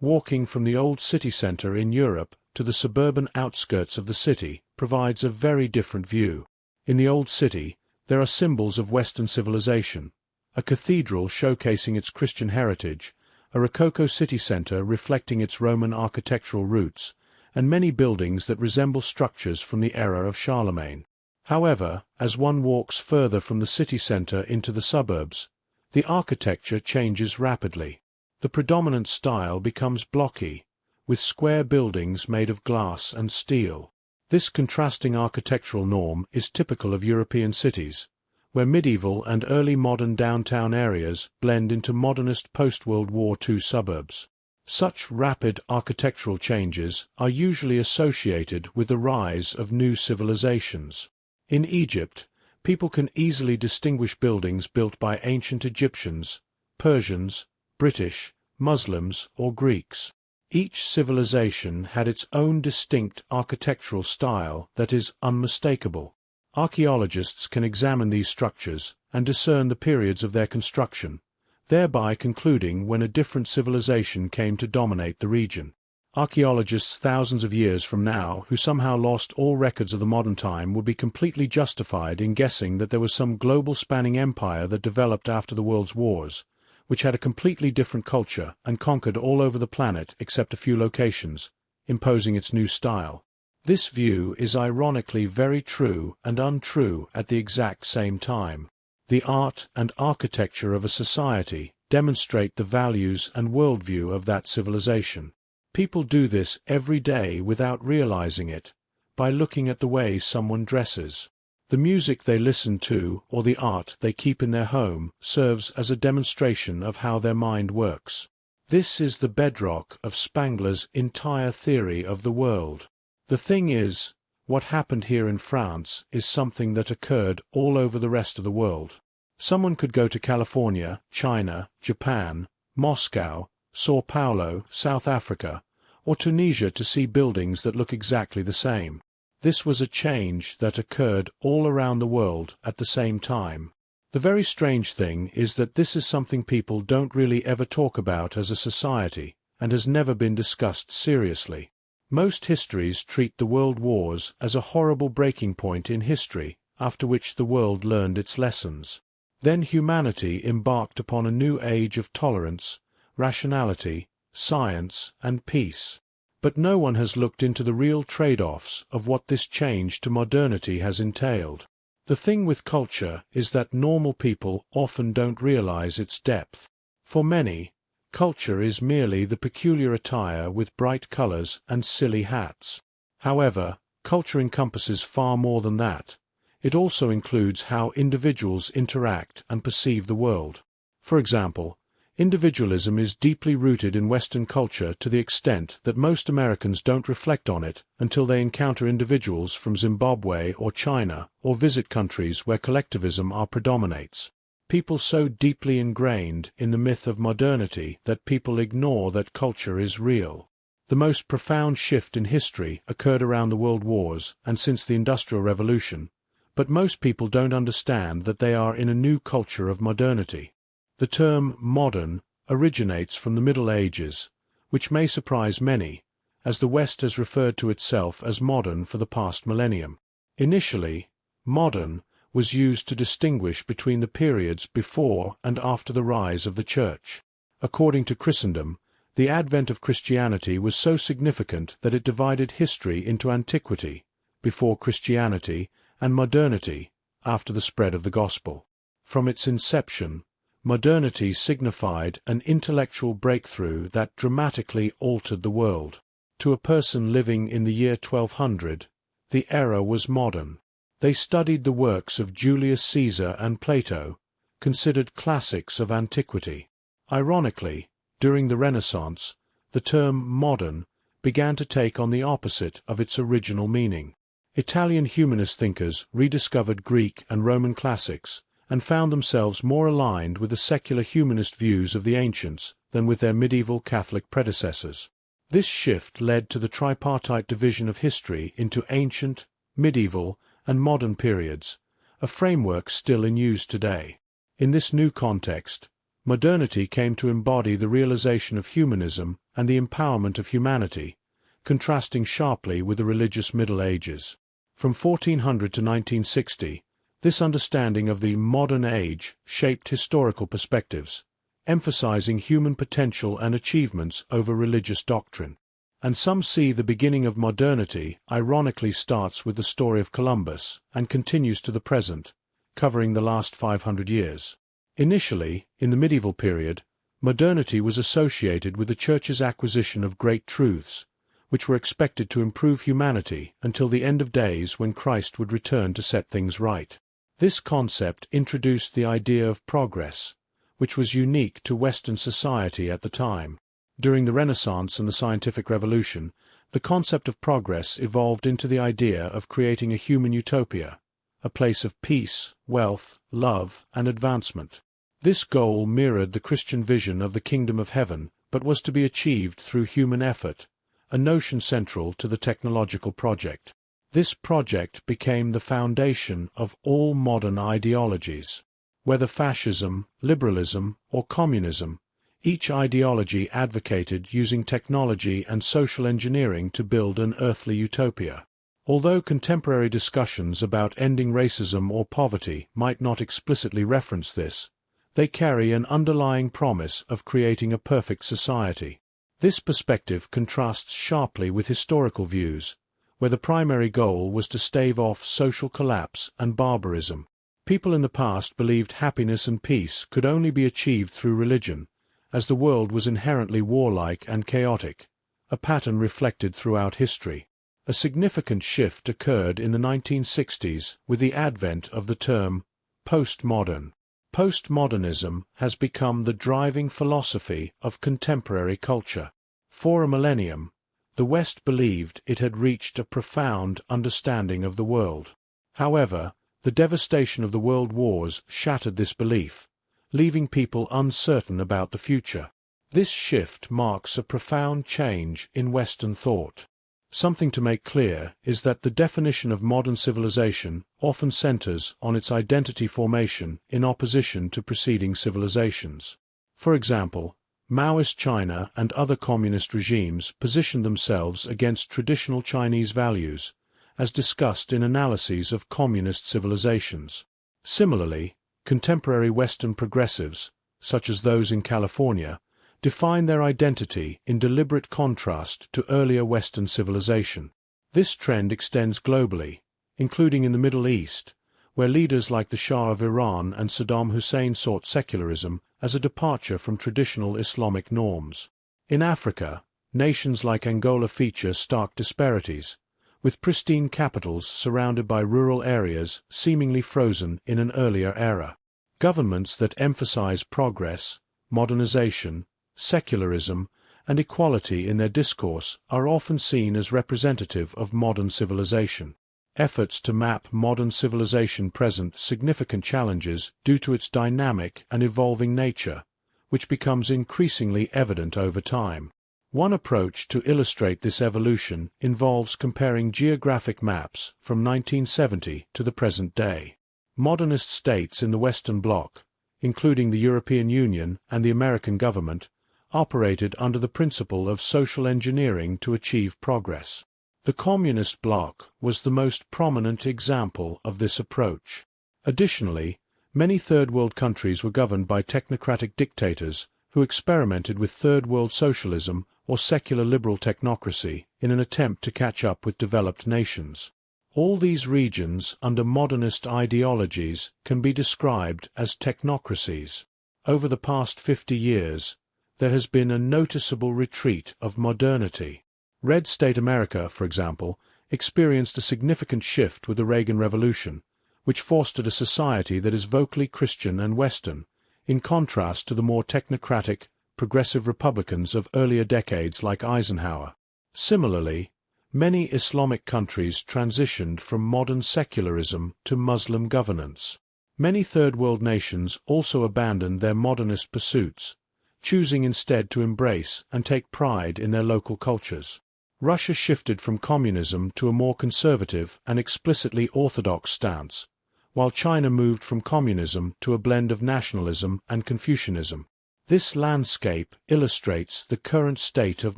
Walking from the old city centre in Europe to the suburban outskirts of the city provides a very different view. In the old city, there are symbols of Western civilization, a cathedral showcasing its Christian heritage, a Rococo city centre reflecting its Roman architectural roots, and many buildings that resemble structures from the era of Charlemagne. However, as one walks further from the city centre into the suburbs, the architecture changes rapidly. The predominant style becomes blocky, with square buildings made of glass and steel. This contrasting architectural norm is typical of European cities, where medieval and early modern downtown areas blend into modernist post-World War II suburbs. Such rapid architectural changes are usually associated with the rise of new civilizations. In Egypt, people can easily distinguish buildings built by ancient Egyptians, Persians, British, Muslims, or Greeks. Each civilization had its own distinct architectural style that is unmistakable. Archaeologists can examine these structures and discern the periods of their construction, thereby concluding when a different civilization came to dominate the region. Archaeologists thousands of years from now who somehow lost all records of the modern time would be completely justified in guessing that there was some global spanning empire that developed after the world's wars, which had a completely different culture and conquered all over the planet except a few locations, imposing its new style. This view is ironically very true and untrue at the exact same time. The art and architecture of a society demonstrate the values and worldview of that civilization. People do this every day without realizing it, by looking at the way someone dresses. The music they listen to or the art they keep in their home serves as a demonstration of how their mind works. This is the bedrock of Spengler's entire theory of the world. The thing is, what happened here in France is something that occurred all over the rest of the world. Someone could go to California, China, Japan, Moscow, Sao Paulo, South Africa, or Tunisia to see buildings that look exactly the same. This was a change that occurred all around the world at the same time. The very strange thing is that this is something people don't really ever talk about as a society, and has never been discussed seriously. Most histories treat the world wars as a horrible breaking point in history, after which the world learned its lessons. Then humanity embarked upon a new age of tolerance, rationality, science, and peace. But no one has looked into the real trade-offs of what this change to modernity has entailed. The thing with culture is that normal people often don't realize its depth. For many, culture is merely the peculiar attire with bright colors and silly hats. However, culture encompasses far more than that. It also includes how individuals interact and perceive the world. For example, individualism is deeply rooted in Western culture to the extent that most Americans don't reflect on it until they encounter individuals from Zimbabwe or China or visit countries where collectivism predominates. People so deeply ingrained in the myth of modernity that people ignore that culture is real. The most profound shift in history occurred around the world wars and since the Industrial Revolution, but most people don't understand that they are in a new culture of modernity. The term modern originates from the Middle Ages, which may surprise many, as the West has referred to itself as modern for the past millennium. Initially, modern was used to distinguish between the periods before and after the rise of the Church. According to Christendom, the advent of Christianity was so significant that it divided history into antiquity, before Christianity, and modernity, after the spread of the Gospel. From its inception, modernity signified an intellectual breakthrough that dramatically altered the world. To a person living in the year 1200, the era was modern. They studied the works of Julius Caesar and Plato, considered classics of antiquity. Ironically, during the Renaissance, the term modern began to take on the opposite of its original meaning. Italian humanist thinkers rediscovered Greek and Roman classics, and found themselves more aligned with the secular humanist views of the ancients than with their medieval Catholic predecessors. This shift led to the tripartite division of history into ancient, medieval, and modern periods, a framework still in use today. In this new context, modernity came to embody the realization of humanism and the empowerment of humanity, contrasting sharply with the religious Middle Ages. From 1400 to 1960, this understanding of the modern age shaped historical perspectives, emphasizing human potential and achievements over religious doctrine. And some see the beginning of modernity ironically starts with the story of Columbus and continues to the present, covering the last 500 years. Initially, in the medieval period, modernity was associated with the Church's acquisition of great truths, which were expected to improve humanity until the end of days when Christ would return to set things right. This concept introduced the idea of progress, which was unique to Western society at the time. During the Renaissance and the Scientific Revolution, the concept of progress evolved into the idea of creating a human utopia, a place of peace, wealth, love, and advancement. This goal mirrored the Christian vision of the kingdom of heaven, but was to be achieved through human effort, a notion central to the technological project. This project became the foundation of all modern ideologies. Whether fascism, liberalism, or communism, each ideology advocated using technology and social engineering to build an earthly utopia. Although contemporary discussions about ending racism or poverty might not explicitly reference this, they carry an underlying promise of creating a perfect society. This perspective contrasts sharply with historical views, where the primary goal was to stave off social collapse and barbarism. People in the past believed happiness and peace could only be achieved through religion, as the world was inherently warlike and chaotic, a pattern reflected throughout history. A significant shift occurred in the 1960s with the advent of the term postmodern. Postmodernism has become the driving philosophy of contemporary culture. For a millennium, the West believed it had reached a profound understanding of the world. However, the devastation of the world wars shattered this belief, leaving people uncertain about the future. This shift marks a profound change in Western thought. Something to make clear is that the definition of modern civilization often centers on its identity formation in opposition to preceding civilizations. For example, Maoist China and other communist regimes positioned themselves against traditional Chinese values, as discussed in analyses of communist civilizations. Similarly, contemporary Western progressives, such as those in California, define their identity in deliberate contrast to earlier Western civilization. This trend extends globally, including in the Middle East, where leaders like the Shah of Iran and Saddam Hussein sought secularism as a departure from traditional Islamic norms. In Africa, nations like Angola feature stark disparities, with pristine capitals surrounded by rural areas seemingly frozen in an earlier era. Governments that emphasize progress, modernization, secularism, and equality in their discourse are often seen as representative of modern civilization. Efforts to map modern civilization present significant challenges due to its dynamic and evolving nature, which becomes increasingly evident over time. One approach to illustrate this evolution involves comparing geographic maps from 1970 to the present day. Modernist states in the Western Bloc, including the European Union and the American government, operated under the principle of social engineering to achieve progress. The Communist bloc was the most prominent example of this approach. Additionally, many Third World countries were governed by technocratic dictators who experimented with Third World socialism or secular liberal technocracy in an attempt to catch up with developed nations. All these regions under modernist ideologies can be described as technocracies. Over the past 50 years, there has been a noticeable retreat of modernity. Red State America, for example, experienced a significant shift with the Reagan Revolution, which fostered a society that is vocally Christian and Western, in contrast to the more technocratic, progressive Republicans of earlier decades like Eisenhower. Similarly, many Islamic countries transitioned from modern secularism to Muslim governance. Many Third World nations also abandoned their modernist pursuits, choosing instead to embrace and take pride in their local cultures. Russia shifted from communism to a more conservative and explicitly orthodox stance, while China moved from communism to a blend of nationalism and Confucianism. This landscape illustrates the current state of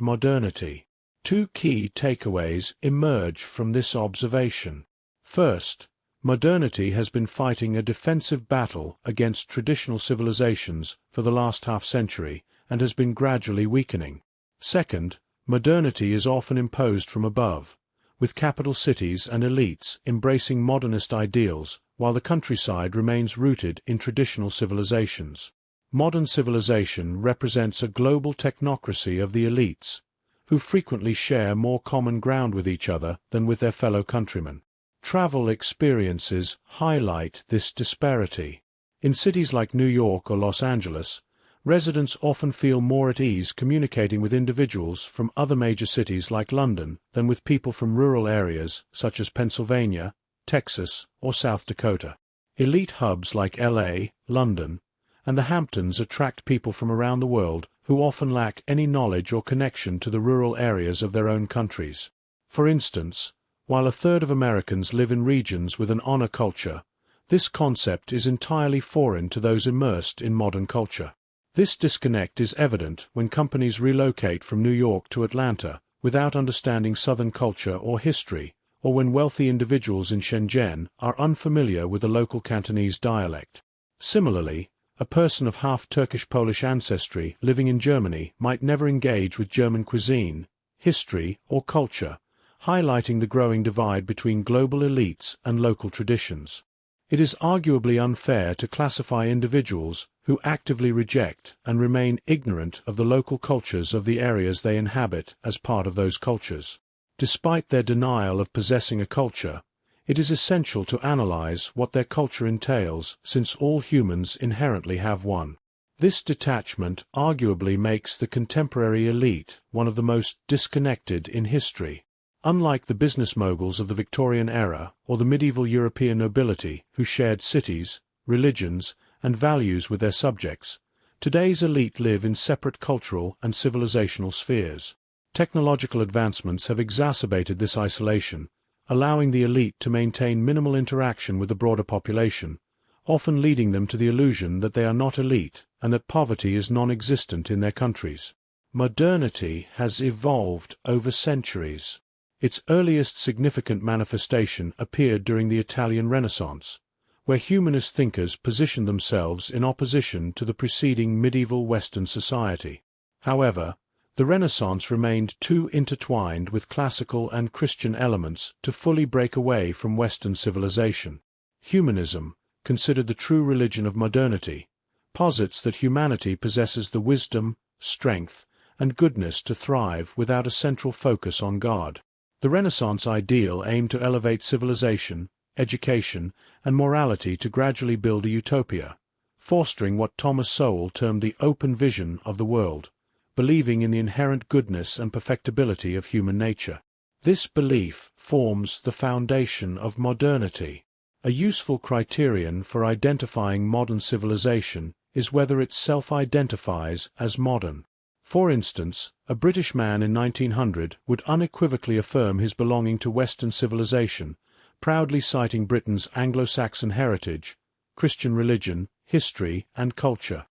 modernity. Two key takeaways emerge from this observation. First, modernity has been fighting a defensive battle against traditional civilizations for the last half-century and has been gradually weakening. Second, modernity is often imposed from above, with capital cities and elites embracing modernist ideals while the countryside remains rooted in traditional civilizations. Modern civilization represents a global technocracy of the elites, who frequently share more common ground with each other than with their fellow countrymen. Travel experiences highlight this disparity. In cities like New York or Los Angeles, residents often feel more at ease communicating with individuals from other major cities like London than with people from rural areas such as Pennsylvania, Texas, or South Dakota. Elite hubs like LA, London, and the Hamptons attract people from around the world who often lack any knowledge or connection to the rural areas of their own countries. For instance, while a third of Americans live in regions with an honor culture, this concept is entirely foreign to those immersed in modern culture. This disconnect is evident when companies relocate from New York to Atlanta without understanding Southern culture or history, or when wealthy individuals in Shenzhen are unfamiliar with the local Cantonese dialect. Similarly, a person of half Turkish-Polish ancestry living in Germany might never engage with German cuisine, history, or culture, highlighting the growing divide between global elites and local traditions. It is arguably unfair to classify individuals who actively reject and remain ignorant of the local cultures of the areas they inhabit as part of those cultures. Despite their denial of possessing a culture, it is essential to analyze what their culture entails, since all humans inherently have one. This detachment arguably makes the contemporary elite one of the most disconnected in history. Unlike the business moguls of the Victorian era or the medieval European nobility who shared cities, religions, and values with their subjects, today's elite live in separate cultural and civilizational spheres. Technological advancements have exacerbated this isolation, allowing the elite to maintain minimal interaction with the broader population, often leading them to the illusion that they are not elite and that poverty is non-existent in their countries. Modernity has evolved over centuries. Its earliest significant manifestation appeared during the Italian Renaissance, where humanist thinkers positioned themselves in opposition to the preceding medieval Western society. However, the Renaissance remained too intertwined with classical and Christian elements to fully break away from Western civilization. Humanism, considered the true religion of modernity, posits that humanity possesses the wisdom, strength, and goodness to thrive without a central focus on God. The Renaissance ideal aimed to elevate civilization, education, and morality to gradually build a utopia, fostering what Thomas Sowell termed the open vision of the world, believing in the inherent goodness and perfectibility of human nature. This belief forms the foundation of modernity. A useful criterion for identifying modern civilization is whether it self-identifies as modern. For instance, a British man in 1900 would unequivocally affirm his belonging to Western civilization, proudly citing Britain's Anglo-Saxon heritage, Christian religion, history, and culture.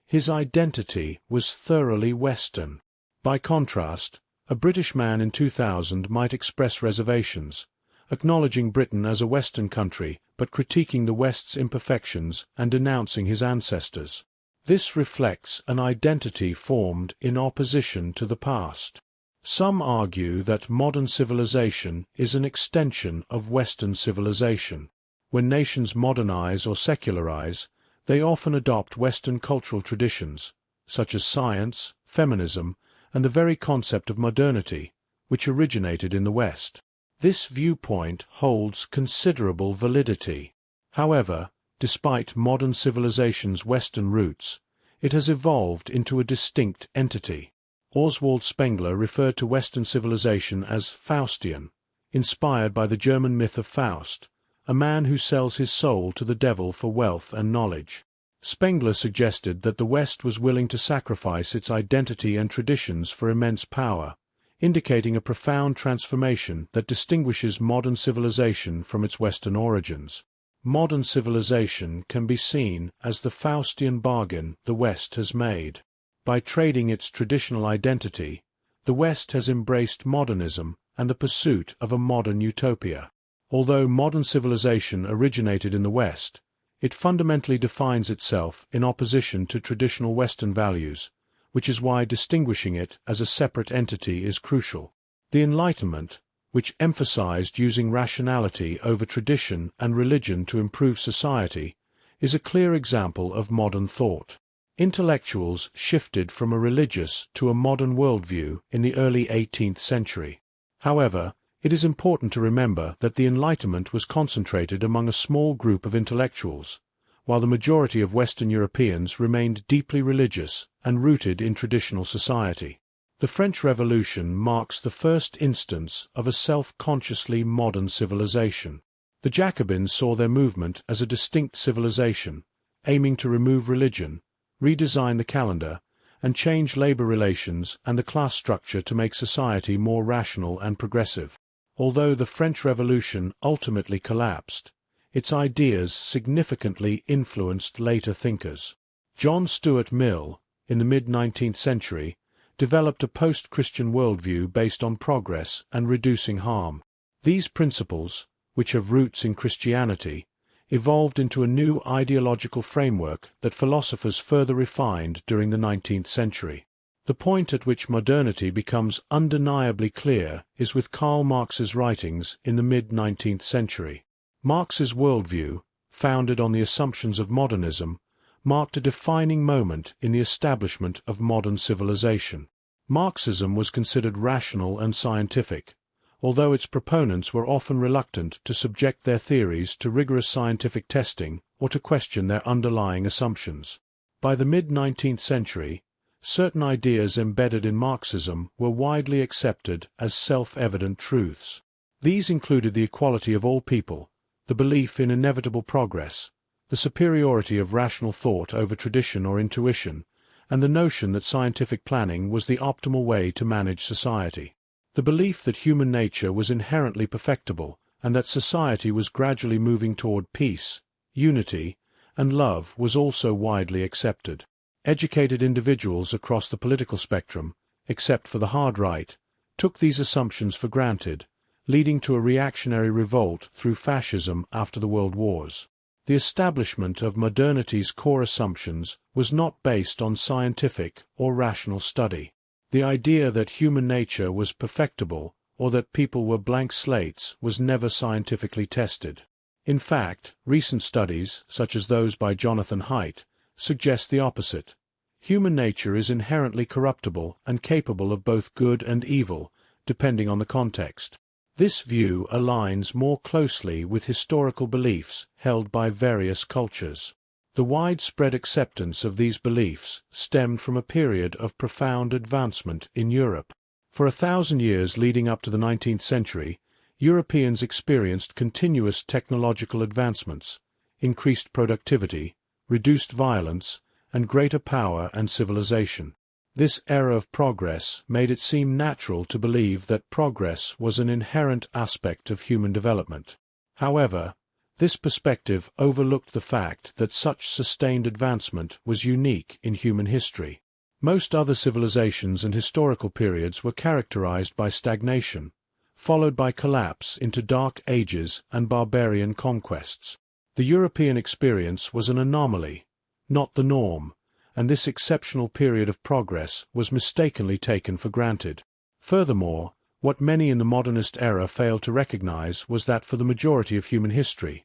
His identity was thoroughly Western. By contrast, a British man in 2000 might express reservations, acknowledging Britain as a Western country but critiquing the West's imperfections and denouncing his ancestors. This reflects an identity formed in opposition to the past. Some argue that modern civilization is an extension of Western civilization. When nations modernize or secularize, they often adopt Western cultural traditions, such as science, feminism, and the very concept of modernity, which originated in the West. This viewpoint holds considerable validity. However, despite modern civilization's Western roots, it has evolved into a distinct entity. Oswald Spengler referred to Western civilization as Faustian, inspired by the German myth of Faust, a man who sells his soul to the devil for wealth and knowledge. Spengler suggested that the West was willing to sacrifice its identity and traditions for immense power, indicating a profound transformation that distinguishes modern civilization from its Western origins. modern civilization can be seen as the Faustian bargain the West has made. By trading its traditional identity, the West has embraced modernism and the pursuit of a modern utopia. Although modern civilization originated in the West, it fundamentally defines itself in opposition to traditional Western values, which is why distinguishing it as a separate entity is crucial. The Enlightenment, which emphasized using rationality over tradition and religion to improve society, is a clear example of modern thought. Intellectuals shifted from a religious to a modern worldview in the early 18th century. However, it is important to remember that the Enlightenment was concentrated among a small group of intellectuals, while the majority of Western Europeans remained deeply religious and rooted in traditional society. The French Revolution marks the first instance of a self-consciously modern civilization. The Jacobins saw their movement as a distinct civilization, aiming to remove religion, redesign the calendar, and change labor relations and the class structure to make society more rational and progressive. Although the French Revolution ultimately collapsed, its ideas significantly influenced later thinkers. John Stuart Mill, in the mid-19th century, developed a post-Christian worldview based on progress and reducing harm. These principles, which have roots in Christianity, evolved into a new ideological framework that philosophers further refined during the 19th century. The point at which modernity becomes undeniably clear is with Karl Marx's writings in the mid-19th century. Marx's worldview, founded on the assumptions of modernism, marked a defining moment in the establishment of modern civilization. Marxism was considered rational and scientific, although its proponents were often reluctant to subject their theories to rigorous scientific testing or to question their underlying assumptions. By the mid-19th century, certain ideas embedded in Marxism were widely accepted as self-evident truths. These included the equality of all people, the belief in inevitable progress, the superiority of rational thought over tradition or intuition, and the notion that scientific planning was the optimal way to manage society. The belief that human nature was inherently perfectible and that society was gradually moving toward peace, unity, and love was also widely accepted. Educated individuals across the political spectrum, except for the hard right, took these assumptions for granted, leading to a reactionary revolt through fascism after the World Wars. The establishment of modernity's core assumptions was not based on scientific or rational study. The idea that human nature was perfectible or that people were blank slates was never scientifically tested. In fact, recent studies, such as those by Jonathan Haidt, suggest the opposite. Human nature is inherently corruptible and capable of both good and evil, depending on the context. This view aligns more closely with historical beliefs held by various cultures. The widespread acceptance of these beliefs stemmed from a period of profound advancement in Europe. For 1,000 years leading up to the 19th century, Europeans experienced continuous technological advancements, increased productivity, reduced violence, and greater power and civilization. This era of progress made it seem natural to believe that progress was an inherent aspect of human development. However, this perspective overlooked the fact that such sustained advancement was unique in human history. Most other civilizations and historical periods were characterized by stagnation, followed by collapse into dark ages and barbarian conquests. The European experience was an anomaly, not the norm, and this exceptional period of progress was mistakenly taken for granted. Furthermore, what many in the modernist era failed to recognize was that for the majority of human history,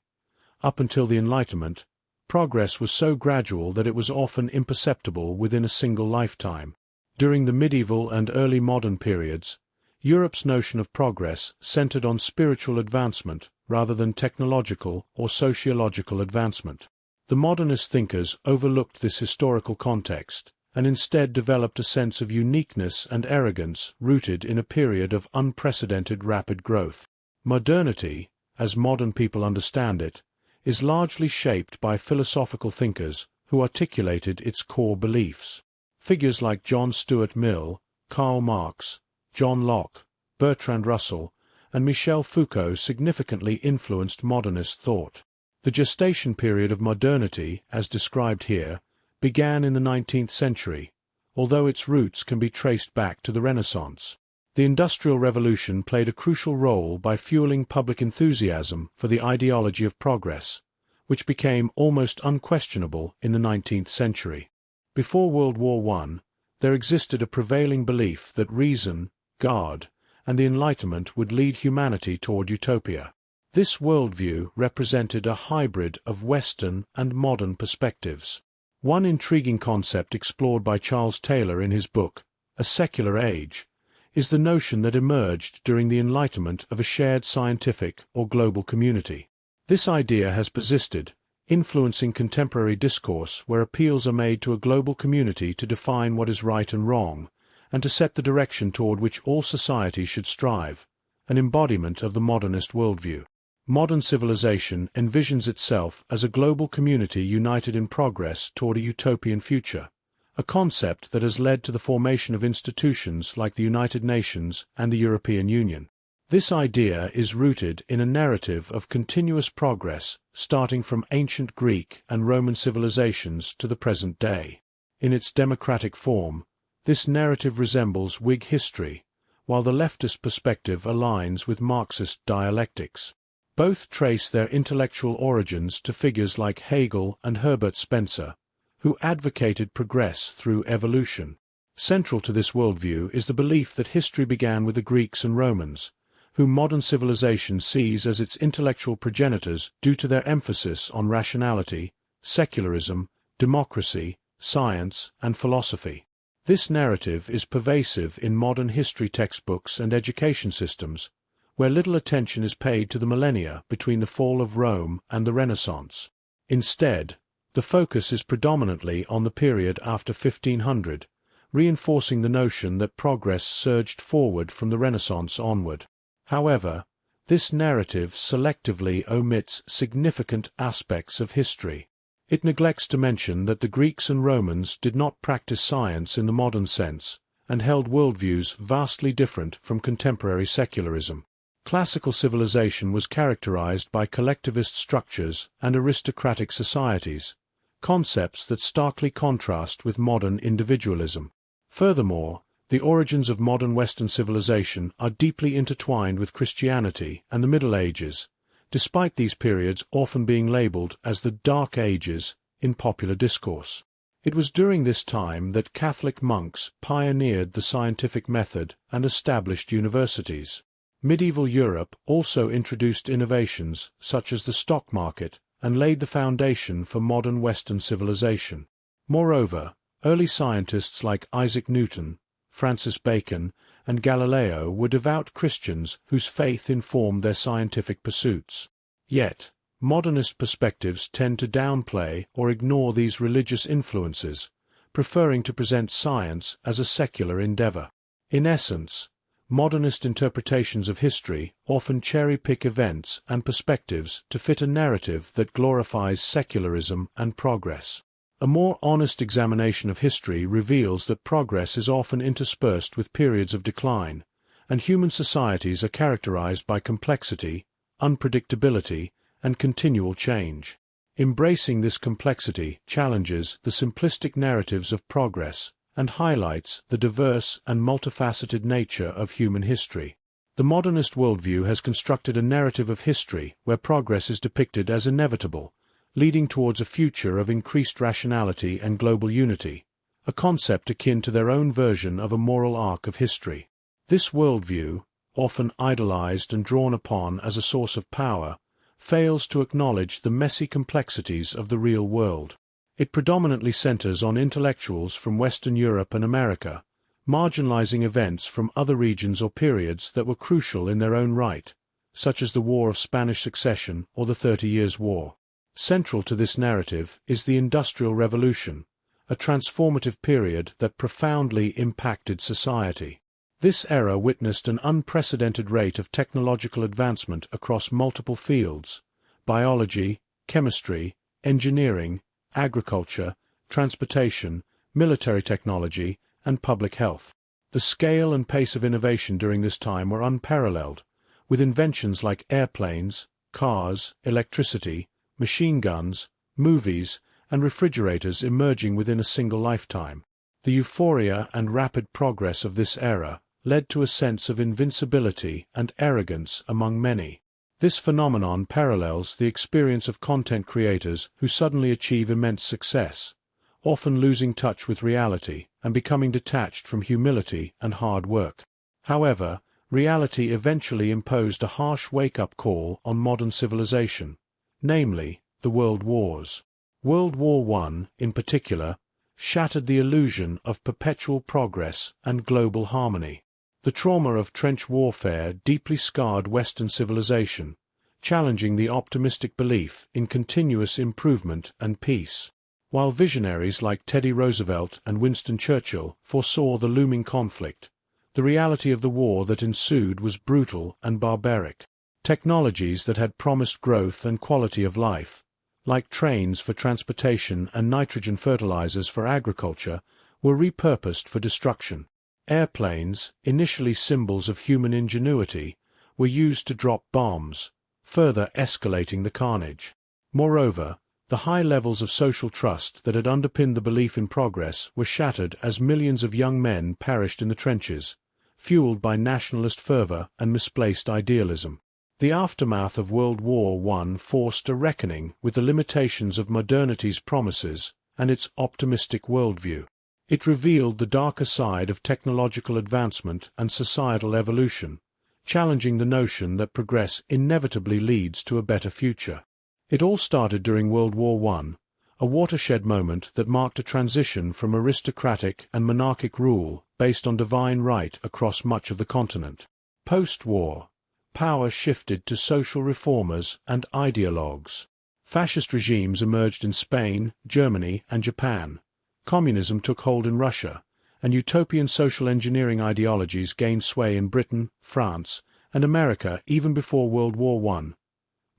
up until the Enlightenment, progress was so gradual that it was often imperceptible within a single lifetime. During the medieval and early modern periods, Europe's notion of progress centered on spiritual advancement rather than technological or sociological advancement. The modernist thinkers overlooked this historical context and instead developed a sense of uniqueness and arrogance rooted in a period of unprecedented rapid growth. Modernity, as modern people understand it, is largely shaped by philosophical thinkers who articulated its core beliefs. Figures like John Stuart Mill, Karl Marx, John Locke, Bertrand Russell, and Michel Foucault significantly influenced modernist thought. The gestation period of modernity, as described here, began in the 19th century, although its roots can be traced back to the Renaissance. The Industrial Revolution played a crucial role by fueling public enthusiasm for the ideology of progress, which became almost unquestionable in the 19th century. Before World War I, there existed a prevailing belief that reason, God, and the Enlightenment would lead humanity toward utopia. This worldview represented a hybrid of Western and modern perspectives. One intriguing concept explored by Charles Taylor in his book, A Secular Age, is the notion that emerged during the enlightenment of a shared scientific or global community. This idea has persisted, influencing contemporary discourse where appeals are made to a global community to define what is right and wrong, and to set the direction toward which all societies should strive, an embodiment of the modernist worldview. Modern civilization envisions itself as a global community united in progress toward a utopian future, a concept that has led to the formation of institutions like the United Nations and the European Union. This idea is rooted in a narrative of continuous progress starting from ancient Greek and Roman civilizations to the present day. In its democratic form, this narrative resembles Whig history, while the leftist perspective aligns with Marxist dialectics. Both trace their intellectual origins to figures like Hegel and Herbert Spencer, who advocated progress through evolution. Central to this worldview is the belief that history began with the Greeks and Romans, whom modern civilization sees as its intellectual progenitors due to their emphasis on rationality, secularism, democracy, science, and philosophy. This narrative is pervasive in modern history textbooks and education systems, where little attention is paid to the millennia between the fall of Rome and the Renaissance. Instead, the focus is predominantly on the period after 1500, reinforcing the notion that progress surged forward from the Renaissance onward. However, this narrative selectively omits significant aspects of history. It neglects to mention that the Greeks and Romans did not practice science in the modern sense, and held worldviews vastly different from contemporary secularism. Classical civilization was characterized by collectivist structures and aristocratic societies, concepts that starkly contrast with modern individualism. Furthermore, the origins of modern Western civilization are deeply intertwined with Christianity and the Middle Ages, despite these periods often being labeled as the Dark Ages in popular discourse. It was during this time that Catholic monks pioneered the scientific method and established universities. Medieval Europe also introduced innovations such as the stock market and laid the foundation for modern Western civilization. Moreover, early scientists like Isaac Newton, Francis Bacon, and Galileo were devout Christians whose faith informed their scientific pursuits. Yet, modernist perspectives tend to downplay or ignore these religious influences, preferring to present science as a secular endeavor. In essence, modernist interpretations of history often cherry-pick events and perspectives to fit a narrative that glorifies secularism and progress. A more honest examination of history reveals that progress is often interspersed with periods of decline, and human societies are characterized by complexity, unpredictability, and continual change. Embracing this complexity challenges the simplistic narratives of progress and highlights the diverse and multifaceted nature of human history. The modernist worldview has constructed a narrative of history where progress is depicted as inevitable, leading towards a future of increased rationality and global unity, a concept akin to their own version of a moral arc of history. This worldview, often idolized and drawn upon as a source of power, fails to acknowledge the messy complexities of the real world. It predominantly centers on intellectuals from Western Europe and America, marginalizing events from other regions or periods that were crucial in their own right, such as the War of Spanish Succession or the 30 Years' War. Central to this narrative is the Industrial Revolution, a transformative period that profoundly impacted society. This era witnessed an unprecedented rate of technological advancement across multiple fields: biology, chemistry, engineering, agriculture, transportation, military technology, and public health. The scale and pace of innovation during this time were unparalleled, with inventions like airplanes, cars, electricity, machine guns, movies, and refrigerators emerging within a single lifetime. The euphoria and rapid progress of this era led to a sense of invincibility and arrogance among many. This phenomenon parallels the experience of content creators who suddenly achieve immense success, often losing touch with reality and becoming detached from humility and hard work. However, reality eventually imposed a harsh wake-up call on modern civilization, namely, the World Wars. World War I, in particular, shattered the illusion of perpetual progress and global harmony. The trauma of trench warfare deeply scarred Western civilization, challenging the optimistic belief in continuous improvement and peace. While visionaries like Teddy Roosevelt and Winston Churchill foresaw the looming conflict, the reality of the war that ensued was brutal and barbaric. Technologies that had promised growth and quality of life, like trains for transportation and nitrogen fertilizers for agriculture, were repurposed for destruction. Airplanes, initially symbols of human ingenuity, were used to drop bombs, further escalating the carnage. Moreover, the high levels of social trust that had underpinned the belief in progress were shattered as millions of young men perished in the trenches, fueled by nationalist fervor and misplaced idealism. The aftermath of World War I forced a reckoning with the limitations of modernity's promises and its optimistic worldview. It revealed the darker side of technological advancement and societal evolution, challenging the notion that progress inevitably leads to a better future. It all started during World War I, a watershed moment that marked a transition from aristocratic and monarchic rule based on divine right across much of the continent. Post-war, power shifted to social reformers and ideologues. Fascist regimes emerged in Spain, Germany, and Japan. Communism took hold in Russia, and utopian social engineering ideologies gained sway in Britain, France, and America even before World War I.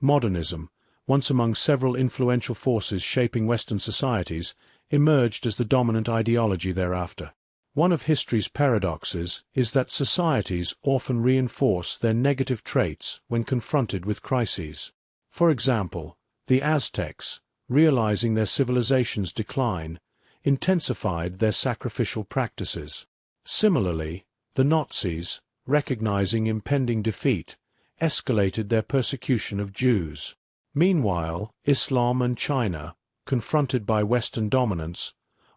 Modernism, once among several influential forces shaping Western societies, emerged as the dominant ideology thereafter. One of history's paradoxes is that societies often reinforce their negative traits when confronted with crises. For example, the Aztecs, realizing their civilization's decline, intensified their sacrificial practices. Similarly, the Nazis, recognizing impending defeat, escalated their persecution of Jews. Meanwhile, Islam and China, confronted by Western dominance,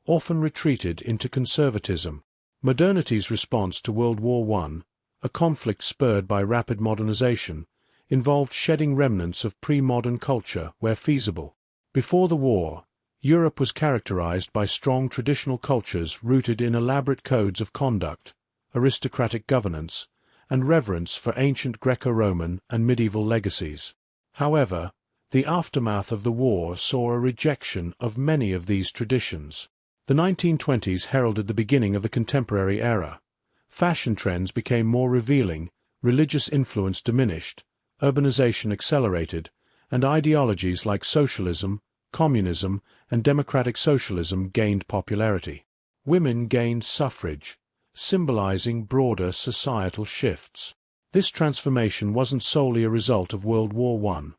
often retreated into conservatism. Modernity's response to World War I, a conflict spurred by rapid modernization, involved shedding remnants of pre-modern culture where feasible. Before the war, Europe was characterized by strong traditional cultures rooted in elaborate codes of conduct, aristocratic governance, and reverence for ancient Greco-Roman and medieval legacies. However, the aftermath of the war saw a rejection of many of these traditions. The 1920s heralded the beginning of the contemporary era. Fashion trends became more revealing, religious influence diminished, urbanization accelerated, and ideologies like socialism, communism, and democratic socialism gained popularity. Women gained suffrage, symbolizing broader societal shifts. This transformation wasn't solely a result of World War I.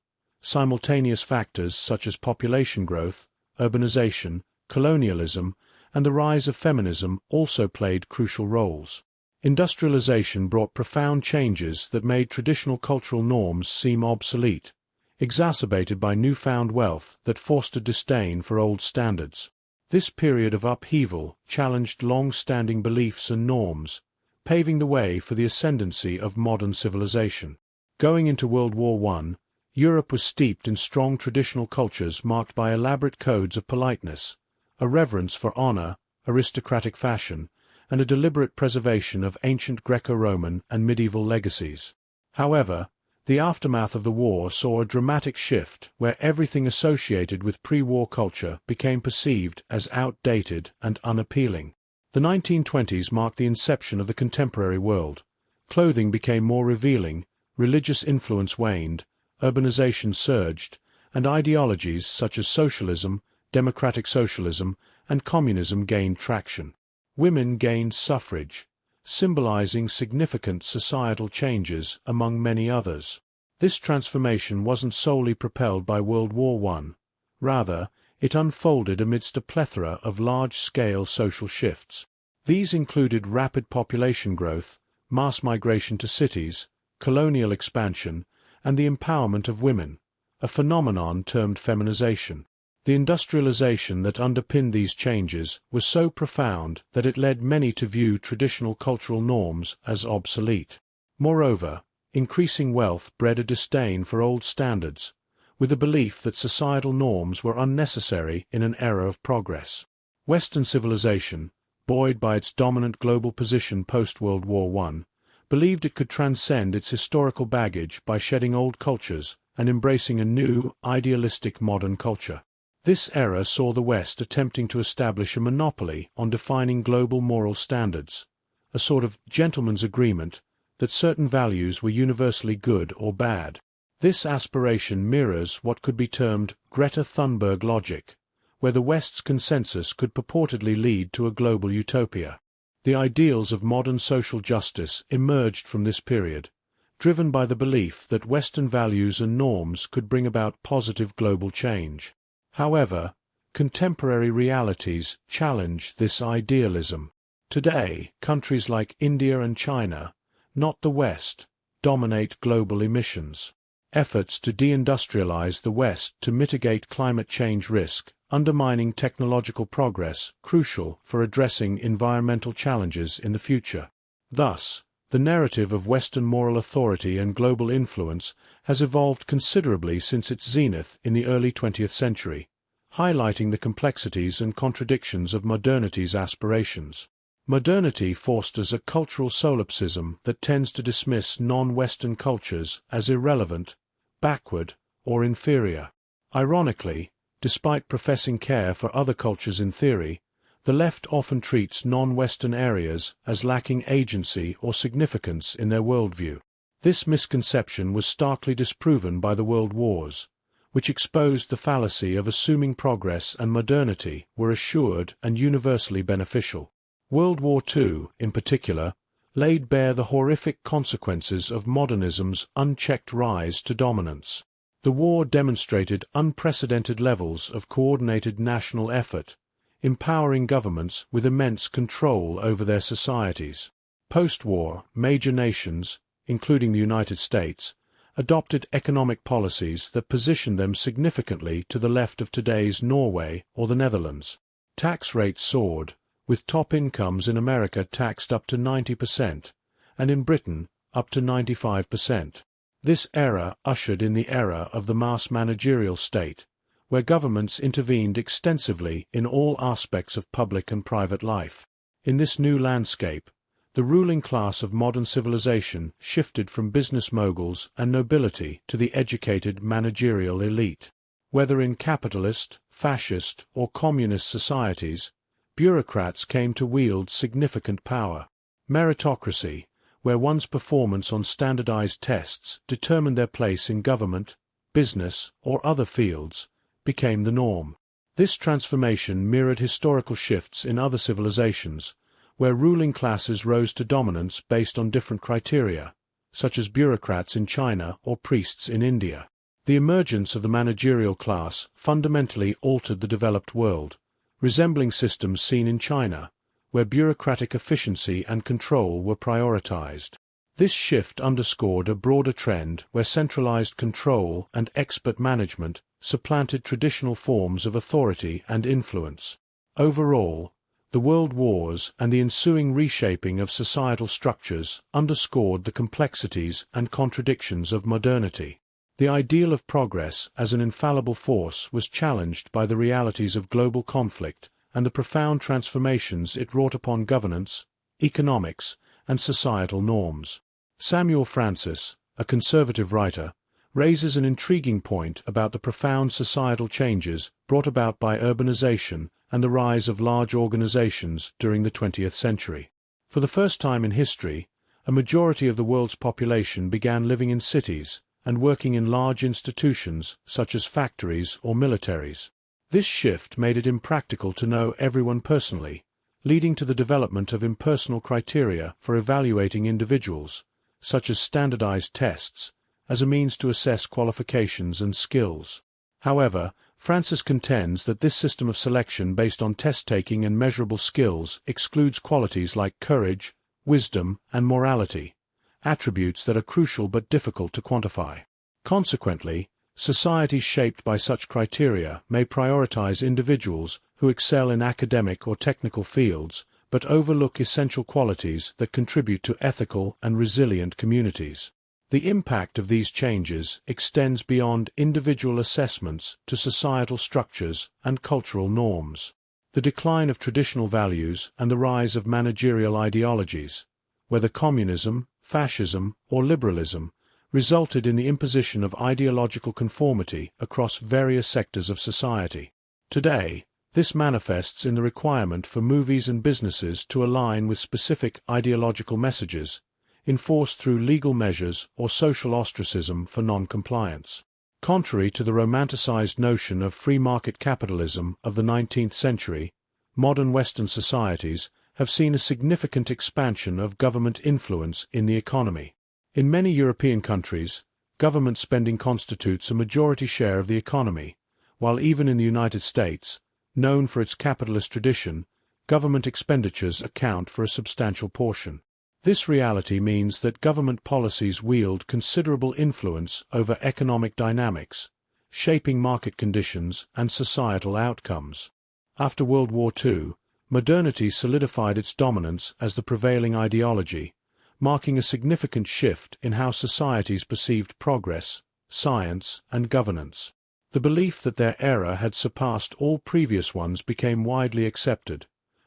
Simultaneous factors such as population growth, urbanization, colonialism, and the rise of feminism also played crucial roles. Industrialization brought profound changes that made traditional cultural norms seem obsolete, exacerbated by newfound wealth that fostered disdain for old standards. This period of upheaval challenged long-standing beliefs and norms, paving the way for the ascendancy of modern civilization. Going into World War I, Europe was steeped in strong traditional cultures marked by elaborate codes of politeness, a reverence for honor, aristocratic fashion, and a deliberate preservation of ancient Greco-Roman and medieval legacies. However, the aftermath of the war saw a dramatic shift where everything associated with pre-war culture became perceived as outdated and unappealing. The 1920s marked the inception of the contemporary world. Clothing became more revealing, religious influence waned, urbanization surged, and ideologies such as socialism, democratic socialism, and communism gained traction. Women gained suffrage, symbolizing significant societal changes among many others. This transformation wasn't solely propelled by World War I. Rather, it unfolded amidst a plethora of large-scale social shifts. These included rapid population growth, mass migration to cities, colonial expansion, and the empowerment of women, a phenomenon termed feminization. The industrialization that underpinned these changes was so profound that it led many to view traditional cultural norms as obsolete. Moreover, increasing wealth bred a disdain for old standards, with a belief that societal norms were unnecessary in an era of progress. Western civilization, buoyed by its dominant global position post-World War I, believed it could transcend its historical baggage by shedding old cultures and embracing a new, idealistic modern culture. This era saw the West attempting to establish a monopoly on defining global moral standards, a sort of gentleman's agreement that certain values were universally good or bad. This aspiration mirrors what could be termed Greta Thunberg logic, where the West's consensus could purportedly lead to a global utopia. The ideals of modern social justice emerged from this period, driven by the belief that Western values and norms could bring about positive global change. However, contemporary realities challenge this idealism. Today, countries like India and China, not the West, dominate global emissions. Efforts to deindustrialize the West to mitigate climate change risk, undermining technological progress, crucial for addressing environmental challenges in the future. Thus, the narrative of Western moral authority and global influence has evolved considerably since its zenith in the early 20th century, highlighting the complexities and contradictions of modernity's aspirations. Modernity fosters a cultural solipsism that tends to dismiss non-Western cultures as irrelevant, backward, or inferior. Ironically, despite professing care for other cultures in theory, the left often treats non-Western areas as lacking agency or significance in their worldview. This misconception was starkly disproven by the World Wars, which exposed the fallacy of assuming progress and modernity were assured and universally beneficial. World War II, in particular, laid bare the horrific consequences of modernism's unchecked rise to dominance. The war demonstrated unprecedented levels of coordinated national effort, empowering governments with immense control over their societies. Post-war, major nations, including the United States, adopted economic policies that positioned them significantly to the left of today's Norway or the Netherlands. Tax rates soared, with top incomes in America taxed up to 90%, and in Britain up to 95%. This era ushered in the era of the mass managerial state, where governments intervened extensively in all aspects of public and private life. In this new landscape, the ruling class of modern civilization shifted from business moguls and nobility to the educated managerial elite. Whether in capitalist, fascist, or communist societies, bureaucrats came to wield significant power. Meritocracy, where one's performance on standardized tests determined their place in government, business, or other fields, became the norm. This transformation mirrored historical shifts in other civilizations, where ruling classes rose to dominance based on different criteria, such as bureaucrats in China or priests in India. The emergence of the managerial class fundamentally altered the developed world, resembling systems seen in China, where bureaucratic efficiency and control were prioritized. This shift underscored a broader trend where centralized control and expert management supplanted traditional forms of authority and influence. Overall, the world wars and the ensuing reshaping of societal structures underscored the complexities and contradictions of modernity. The ideal of progress as an infallible force was challenged by the realities of global conflict and the profound transformations it wrought upon governance, economics, and societal norms. Samuel Francis, a conservative writer, raises an intriguing point about the profound societal changes brought about by urbanization and the rise of large organizations during the 20th century. For the first time in history, a majority of the world's population began living in cities and working in large institutions such as factories or militaries. This shift made it impractical to know everyone personally, leading to the development of impersonal criteria for evaluating individuals, such as standardized tests, as a means to assess qualifications and skills. However, Francis contends that this system of selection based on test-taking and measurable skills excludes qualities like courage, wisdom, and morality, attributes that are crucial but difficult to quantify. Consequently, societies shaped by such criteria may prioritize individuals who excel in academic or technical fields, but overlook essential qualities that contribute to ethical and resilient communities. The impact of these changes extends beyond individual assessments to societal structures and cultural norms. The decline of traditional values and the rise of managerial ideologies, whether communism, fascism, or liberalism, resulted in the imposition of ideological conformity across various sectors of society. Today, this manifests in the requirement for movies and businesses to align with specific ideological messages, enforced through legal measures or social ostracism for non-compliance. Contrary to the romanticized notion of free market capitalism of the 19th century, modern Western societies have seen a significant expansion of government influence in the economy. In many European countries, government spending constitutes a majority share of the economy, while even in the United States, known for its capitalist tradition, government expenditures account for a substantial portion. This reality means that government policies wield considerable influence over economic dynamics, shaping market conditions and societal outcomes. After World War II, modernity solidified its dominance as the prevailing ideology, marking a significant shift in how societies perceived progress, science, and governance. The belief that their era had surpassed all previous ones became widely accepted,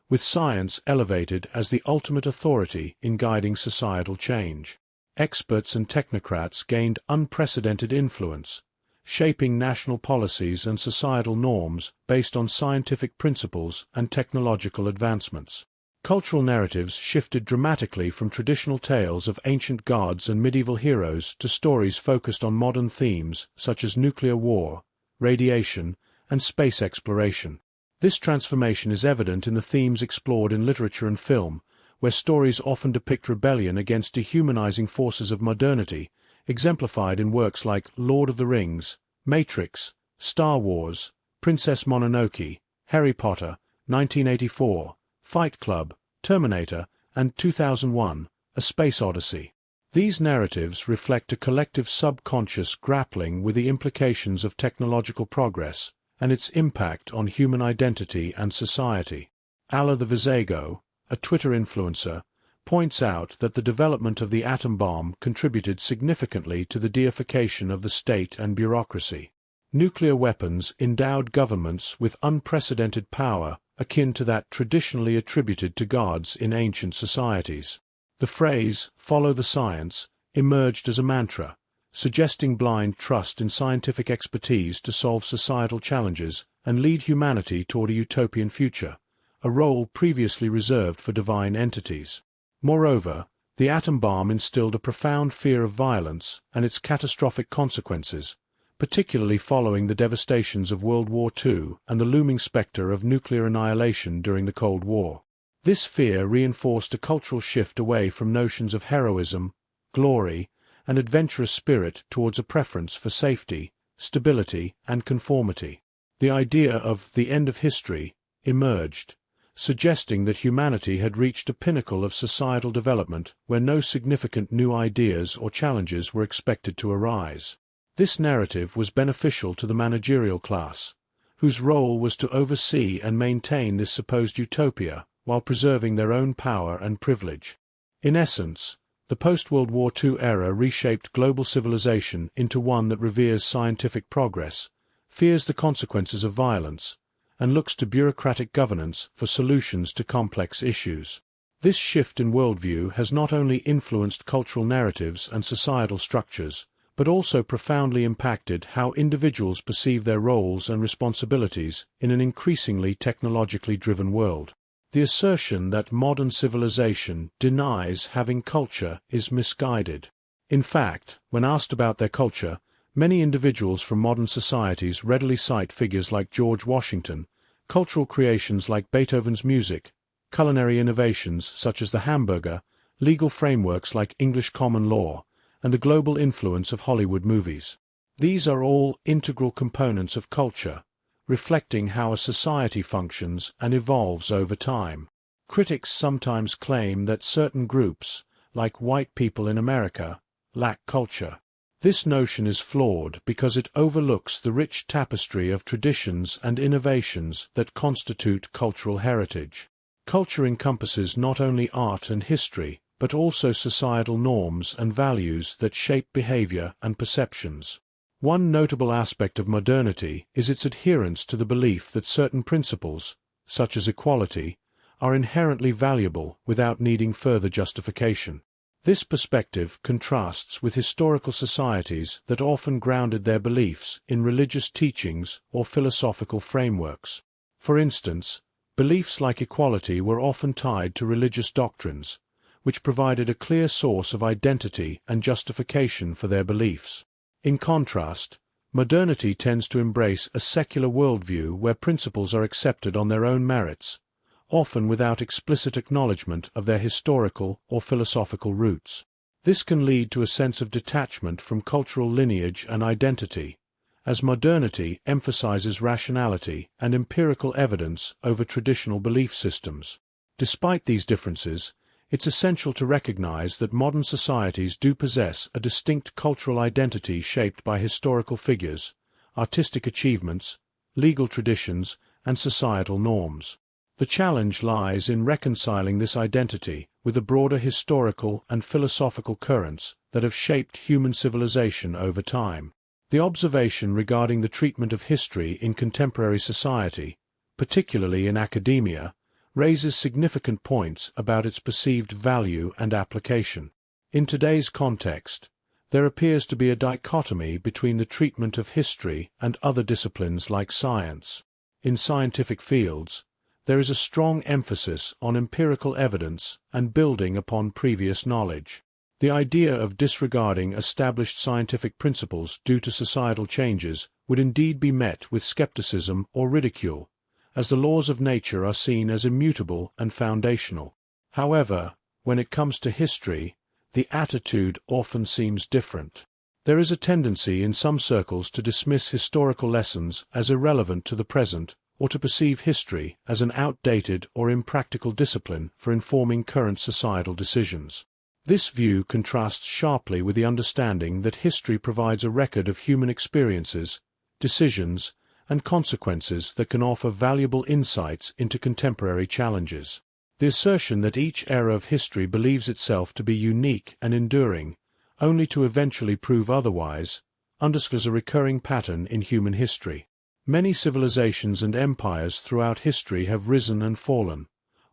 with science elevated as the ultimate authority in guiding societal change. Experts and technocrats gained unprecedented influence, shaping national policies and societal norms based on scientific principles and technological advancements. Cultural narratives shifted dramatically from traditional tales of ancient gods and medieval heroes to stories focused on modern themes such as nuclear war, radiation, and space exploration. This transformation is evident in the themes explored in literature and film, where stories often depict rebellion against dehumanizing forces of modernity, exemplified in works like Lord of the Rings, Matrix, Star Wars, Princess Mononoke, Harry Potter, 1984, Fight Club, Terminator, and 2001, A Space Odyssey. These narratives reflect a collective subconscious grappling with the implications of technological progress and its impact on human identity and society. Alla the Visigo, a Twitter influencer, points out that the development of the atom bomb contributed significantly to the deification of the state and bureaucracy. Nuclear weapons endowed governments with unprecedented power akin to that traditionally attributed to gods in ancient societies. The phrase, "follow the science," emerged as a mantra, suggesting blind trust in scientific expertise to solve societal challenges and lead humanity toward a utopian future, a role previously reserved for divine entities. Moreover, the atom bomb instilled a profound fear of violence and its catastrophic consequences, particularly following the devastations of World War II and the looming specter of nuclear annihilation during the Cold War. This fear reinforced a cultural shift away from notions of heroism, glory, and adventurous spirit towards a preference for safety, stability, and conformity. The idea of the end of history emerged, suggesting that humanity had reached a pinnacle of societal development where no significant new ideas or challenges were expected to arise. This narrative was beneficial to the managerial class, whose role was to oversee and maintain this supposed utopia while preserving their own power and privilege. In essence, the post-World War II era reshaped global civilization into one that reveres scientific progress, fears the consequences of violence, and looks to bureaucratic governance for solutions to complex issues. This shift in worldview has not only influenced cultural narratives and societal structures, but also profoundly impacted how individuals perceive their roles and responsibilities in an increasingly technologically driven world. The assertion that modern civilization denies having culture is misguided. In fact, when asked about their culture, many individuals from modern societies readily cite figures like George Washington, cultural creations like Beethoven's music, culinary innovations such as the hamburger, legal frameworks like English common law, and the global influence of Hollywood movies. These are all integral components of culture, reflecting how a society functions and evolves over time. Critics sometimes claim that certain groups, like white people in America, lack culture. This notion is flawed because it overlooks the rich tapestry of traditions and innovations that constitute cultural heritage. Culture encompasses not only art and history, but also societal norms and values that shape behavior and perceptions. One notable aspect of modernity is its adherence to the belief that certain principles, such as equality, are inherently valuable without needing further justification. This perspective contrasts with historical societies that often grounded their beliefs in religious teachings or philosophical frameworks. For instance, beliefs like equality were often tied to religious doctrines, which provided a clear source of identity and justification for their beliefs. In contrast, modernity tends to embrace a secular worldview where principles are accepted on their own merits, often without explicit acknowledgement of their historical or philosophical roots. This can lead to a sense of detachment from cultural lineage and identity, as modernity emphasizes rationality and empirical evidence over traditional belief systems. Despite these differences, it's essential to recognize that modern societies do possess a distinct cultural identity shaped by historical figures, artistic achievements, legal traditions, and societal norms. The challenge lies in reconciling this identity with the broader historical and philosophical currents that have shaped human civilization over time. The observation regarding the treatment of history in contemporary society, particularly in academia, raises significant points about its perceived value and application. In today's context, there appears to be a dichotomy between the treatment of history and other disciplines like science. In scientific fields, there is a strong emphasis on empirical evidence and building upon previous knowledge. The idea of disregarding established scientific principles due to societal changes would indeed be met with skepticism or ridicule, as the laws of nature are seen as immutable and foundational. However, when it comes to history, the attitude often seems different. There is a tendency in some circles to dismiss historical lessons as irrelevant to the present, or to perceive history as an outdated or impractical discipline for informing current societal decisions. This view contrasts sharply with the understanding that history provides a record of human experiences, decisions, and consequences that can offer valuable insights into contemporary challenges. The assertion that each era of history believes itself to be unique and enduring, only to eventually prove otherwise, underscores a recurring pattern in human history. Many civilizations and empires throughout history have risen and fallen,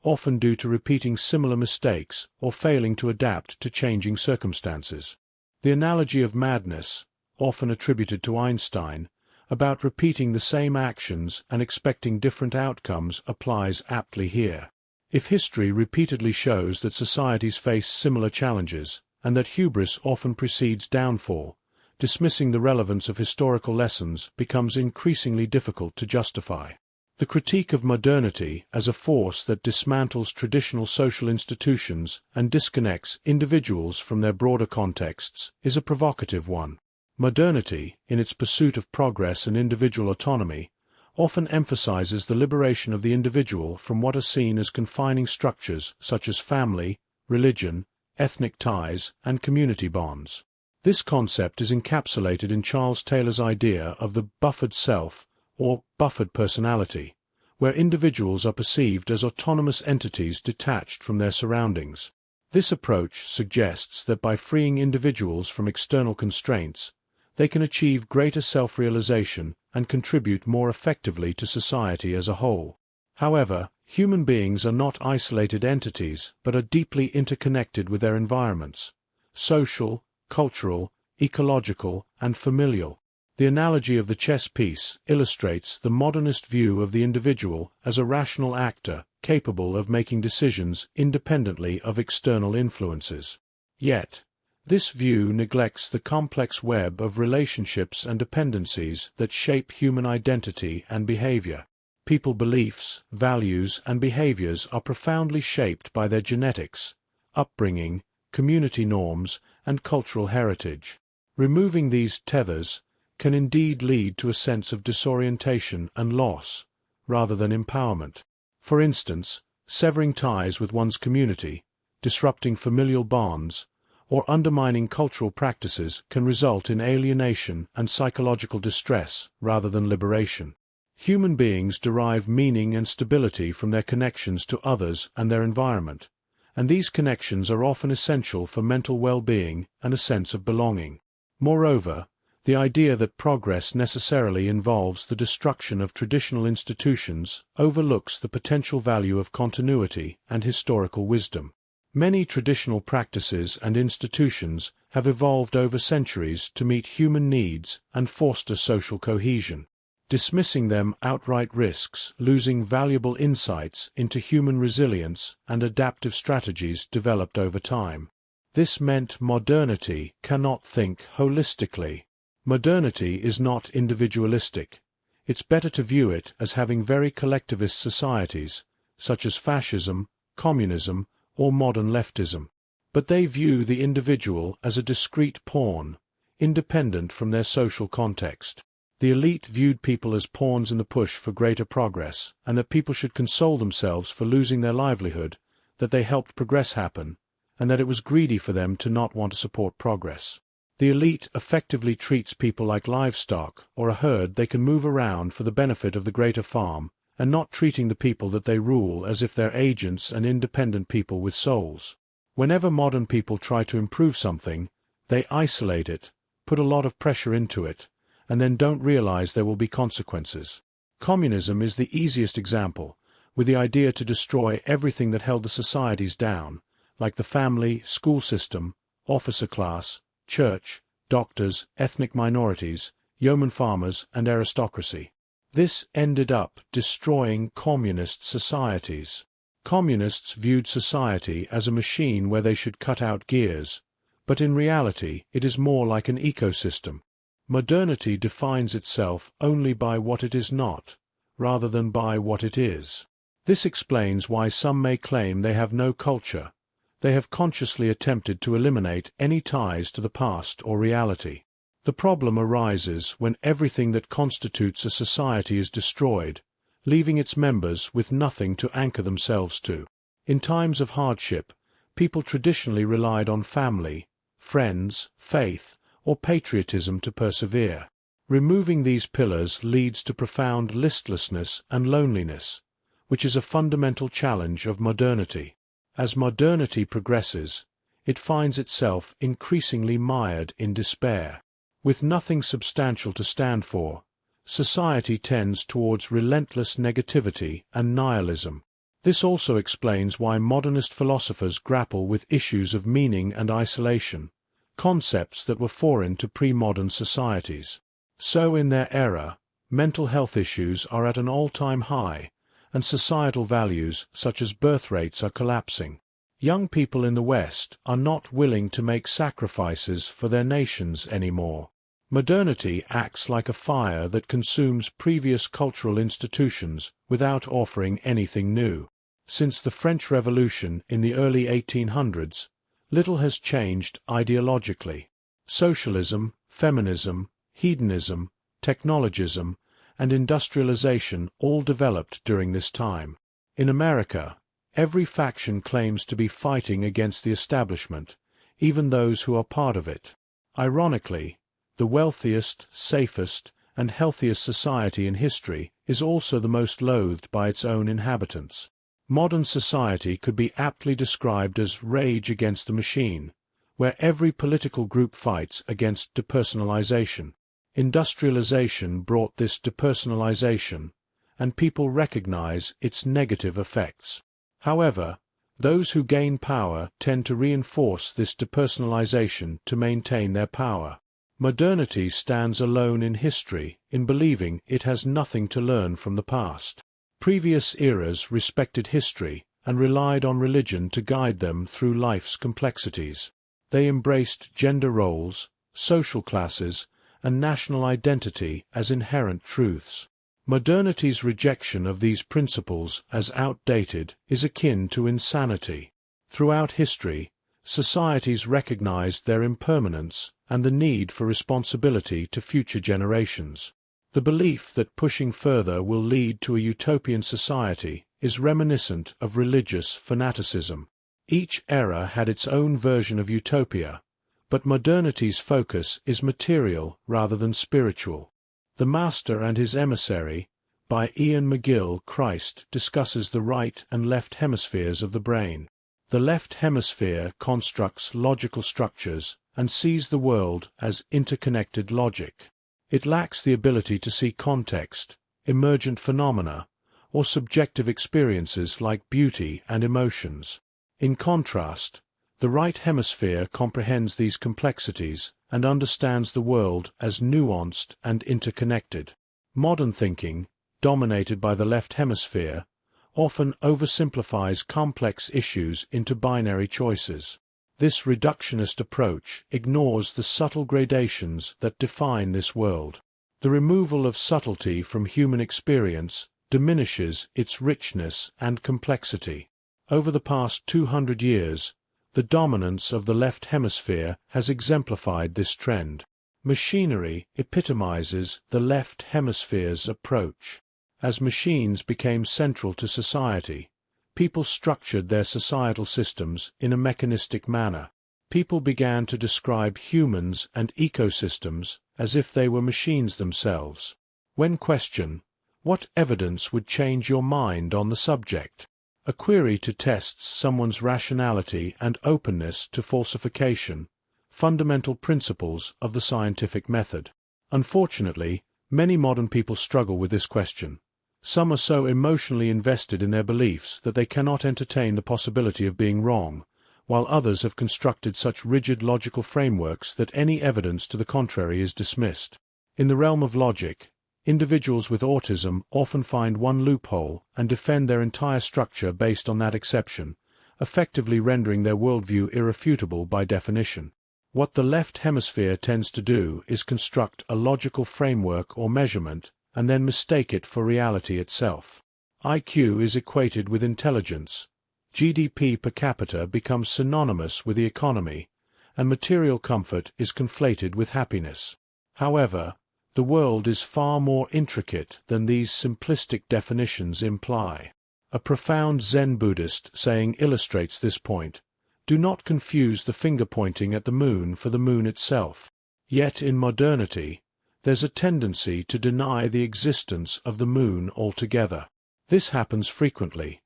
often due to repeating similar mistakes or failing to adapt to changing circumstances. The analogy of madness, often attributed to Einstein, about repeating the same actions and expecting different outcomes applies aptly here. If history repeatedly shows that societies face similar challenges, and that hubris often precedes downfall, dismissing the relevance of historical lessons becomes increasingly difficult to justify. The critique of modernity as a force that dismantles traditional social institutions and disconnects individuals from their broader contexts is a provocative one. Modernity, in its pursuit of progress and individual autonomy, often emphasizes the liberation of the individual from what are seen as confining structures such as family, religion, ethnic ties, and community bonds. This concept is encapsulated in Charles Taylor's idea of the buffered self, or buffered personality, where individuals are perceived as autonomous entities detached from their surroundings. This approach suggests that by freeing individuals from external constraints, they can achieve greater self-realization and contribute more effectively to society as a whole. However, human beings are not isolated entities but are deeply interconnected with their environments, social, cultural, ecological, and familial. The analogy of the chess piece illustrates the modernist view of the individual as a rational actor capable of making decisions independently of external influences. Yet, this view neglects the complex web of relationships and dependencies that shape human identity and behavior. People's beliefs, values, and behaviors are profoundly shaped by their genetics, upbringing, community norms, and cultural heritage. Removing these tethers can indeed lead to a sense of disorientation and loss, rather than empowerment. For instance, severing ties with one's community, disrupting familial bonds, or undermining cultural practices can result in alienation and psychological distress rather than liberation. Human beings derive meaning and stability from their connections to others and their environment, and these connections are often essential for mental well-being and a sense of belonging. Moreover, the idea that progress necessarily involves the destruction of traditional institutions overlooks the potential value of continuity and historical wisdom. Many traditional practices and institutions have evolved over centuries to meet human needs and foster social cohesion. Dismissing them outright risks losing valuable insights into human resilience and adaptive strategies developed over time. This meant modernity cannot think holistically. Modernity is not individualistic. It's better to view it as having very collectivist societies, such as fascism, communism, or modern leftism. But they view the individual as a discrete pawn, independent from their social context. The elite viewed people as pawns in the push for greater progress, and that people should console themselves for losing their livelihood, that they helped progress happen, and that it was greedy for them to not want to support progress. The elite effectively treats people like livestock or a herd they can move around for the benefit of the greater farm, and not treating the people that they rule as if they're agents and independent people with souls. Whenever modern people try to improve something, they isolate it, put a lot of pressure into it, and then don't realize there will be consequences. Communism is the easiest example, with the idea to destroy everything that held the societies down, like the family, school system, officer class, church, doctors, ethnic minorities, yeoman farmers, and aristocracy. This ended up destroying communist societies. Communists viewed society as a machine where they should cut out gears, but in reality it is more like an ecosystem. Modernity defines itself only by what it is not, rather than by what it is. This explains why some may claim they have no culture. They have consciously attempted to eliminate any ties to the past or reality. The problem arises when everything that constitutes a society is destroyed, leaving its members with nothing to anchor themselves to. In times of hardship, people traditionally relied on family, friends, faith, or patriotism to persevere. Removing these pillars leads to profound listlessness and loneliness, which is a fundamental challenge of modernity. As modernity progresses, it finds itself increasingly mired in despair. With nothing substantial to stand for, society tends towards relentless negativity and nihilism. This also explains why modernist philosophers grapple with issues of meaning and isolation, concepts that were foreign to pre-modern societies. So in their era, mental health issues are at an all-time high, and societal values such as birth rates are collapsing. Young people in the West are not willing to make sacrifices for their nations anymore. Modernity acts like a fire that consumes previous cultural institutions without offering anything new. Since the French Revolution in the early 1800s, little has changed ideologically. Socialism, feminism, hedonism, technologism, and industrialization all developed during this time. In America, every faction claims to be fighting against the establishment, even those who are part of it. Ironically, the wealthiest, safest, and healthiest society in history is also the most loathed by its own inhabitants. Modern society could be aptly described as rage against the machine, where every political group fights against depersonalization. Industrialization brought this depersonalization, and people recognize its negative effects. However, those who gain power tend to reinforce this depersonalization to maintain their power. Modernity stands alone in history in believing it has nothing to learn from the past. Previous eras respected history and relied on religion to guide them through life's complexities. They embraced gender roles, social classes, and national identity as inherent truths. Modernity's rejection of these principles as outdated is akin to insanity. Throughout history, societies recognized their impermanence and the need for responsibility to future generations. The belief that pushing further will lead to a utopian society is reminiscent of religious fanaticism. Each era had its own version of utopia, but modernity's focus is material rather than spiritual. The Master and His Emissary, by Ian McGill Christ, discusses the right and left hemispheres of the brain. The left hemisphere constructs logical structures and sees the world as interconnected logic. It lacks the ability to see context, emergent phenomena, or subjective experiences like beauty and emotions. In contrast, the right hemisphere comprehends these complexities and understands the world as nuanced and interconnected. Modern thinking, dominated by the left hemisphere, often oversimplifies complex issues into binary choices. This reductionist approach ignores the subtle gradations that define this world. The removal of subtlety from human experience diminishes its richness and complexity. Over the past 200 years, the dominance of the left hemisphere has exemplified this trend. Machinery epitomizes the left hemisphere's approach. As machines became central to society, people structured their societal systems in a mechanistic manner. People began to describe humans and ecosystems as if they were machines themselves. When questioned, what evidence would change your mind on the subject? A query to test someone's rationality and openness to falsification, fundamental principles of the scientific method. Unfortunately, many modern people struggle with this question. Some are so emotionally invested in their beliefs that they cannot entertain the possibility of being wrong, while others have constructed such rigid logical frameworks that any evidence to the contrary is dismissed. In the realm of logic, individuals with autism often find one loophole and defend their entire structure based on that exception, effectively rendering their worldview irrefutable by definition. What the left hemisphere tends to do is construct a logical framework or measurement and then mistake it for reality itself. IQ is equated with intelligence, GDP per capita becomes synonymous with the economy, and material comfort is conflated with happiness. However, the world is far more intricate than these simplistic definitions imply. A profound Zen Buddhist saying illustrates this point: do not confuse the finger pointing at the moon for the moon itself. Yet in modernity, there's a tendency to deny the existence of the moon altogether. This happens frequently.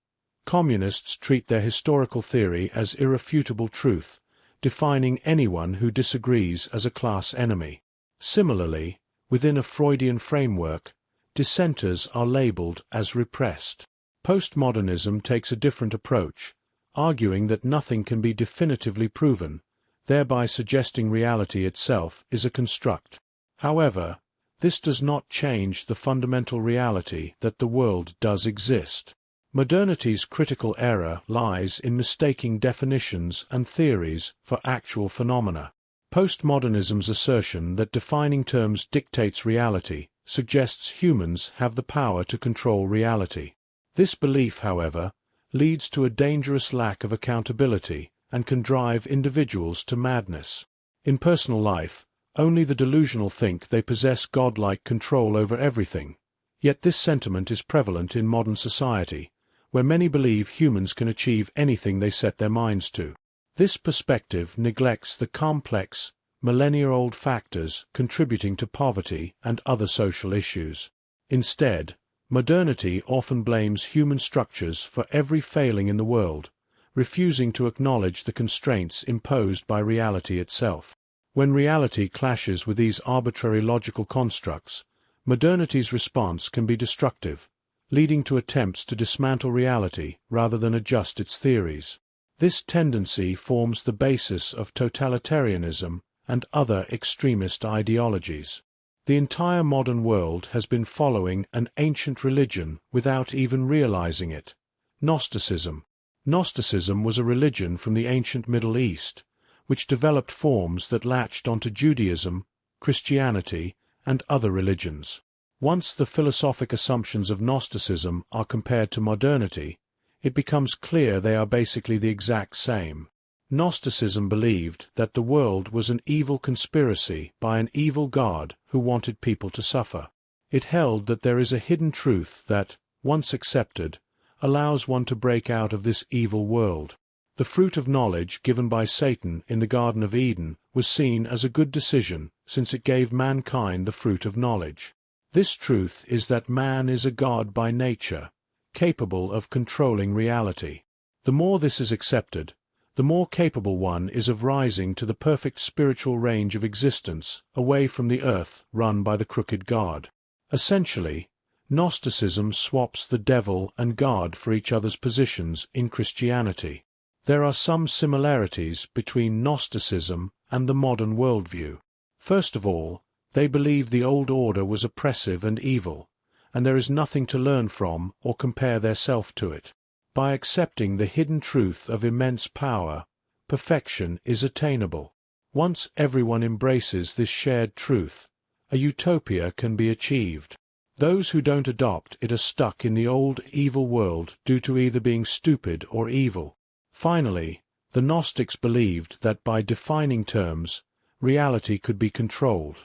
Communists treat their historical theory as irrefutable truth, defining anyone who disagrees as a class enemy. Similarly, within a Freudian framework, dissenters are labeled as repressed. Postmodernism takes a different approach, arguing that nothing can be definitively proven, thereby suggesting reality itself is a construct. However, this does not change the fundamental reality that the world does exist. Modernity's critical error lies in mistaking definitions and theories for actual phenomena. Postmodernism's assertion that defining terms dictates reality suggests humans have the power to control reality. This belief, however, leads to a dangerous lack of accountability and can drive individuals to madness. In personal life, only the delusional think they possess godlike control over everything. Yet this sentiment is prevalent in modern society, where many believe humans can achieve anything they set their minds to. This perspective neglects the complex, millennia-old factors contributing to poverty and other social issues. Instead, modernity often blames human structures for every failing in the world, refusing to acknowledge the constraints imposed by reality itself. When reality clashes with these arbitrary logical constructs, modernity's response can be destructive, leading to attempts to dismantle reality rather than adjust its theories. This tendency forms the basis of totalitarianism and other extremist ideologies. The entire modern world has been following an ancient religion without even realizing it: Gnosticism. Gnosticism was a religion from the ancient Middle East, which developed forms that latched onto Judaism, Christianity, and other religions. Once the philosophic assumptions of Gnosticism are compared to modernity, it becomes clear they are basically the exact same. Gnosticism believed that the world was an evil conspiracy by an evil God who wanted people to suffer. It held that there is a hidden truth that, once accepted, allows one to break out of this evil world. The fruit of knowledge given by Satan in the Garden of Eden was seen as a good decision since it gave mankind the fruit of knowledge. This truth is that man is a god by nature, capable of controlling reality. The more this is accepted, the more capable one is of rising to the perfect spiritual range of existence away from the earth run by the crooked God. Essentially, Gnosticism swaps the devil and God for each other's positions in Christianity. There are some similarities between Gnosticism and the modern worldview. First of all, they believe the old order was oppressive and evil, and there is nothing to learn from or compare their self to it. By accepting the hidden truth of immense power, perfection is attainable. Once everyone embraces this shared truth, a utopia can be achieved. Those who don't adopt it are stuck in the old evil world due to either being stupid or evil. Finally, the Gnostics believed that by defining terms, reality could be controlled.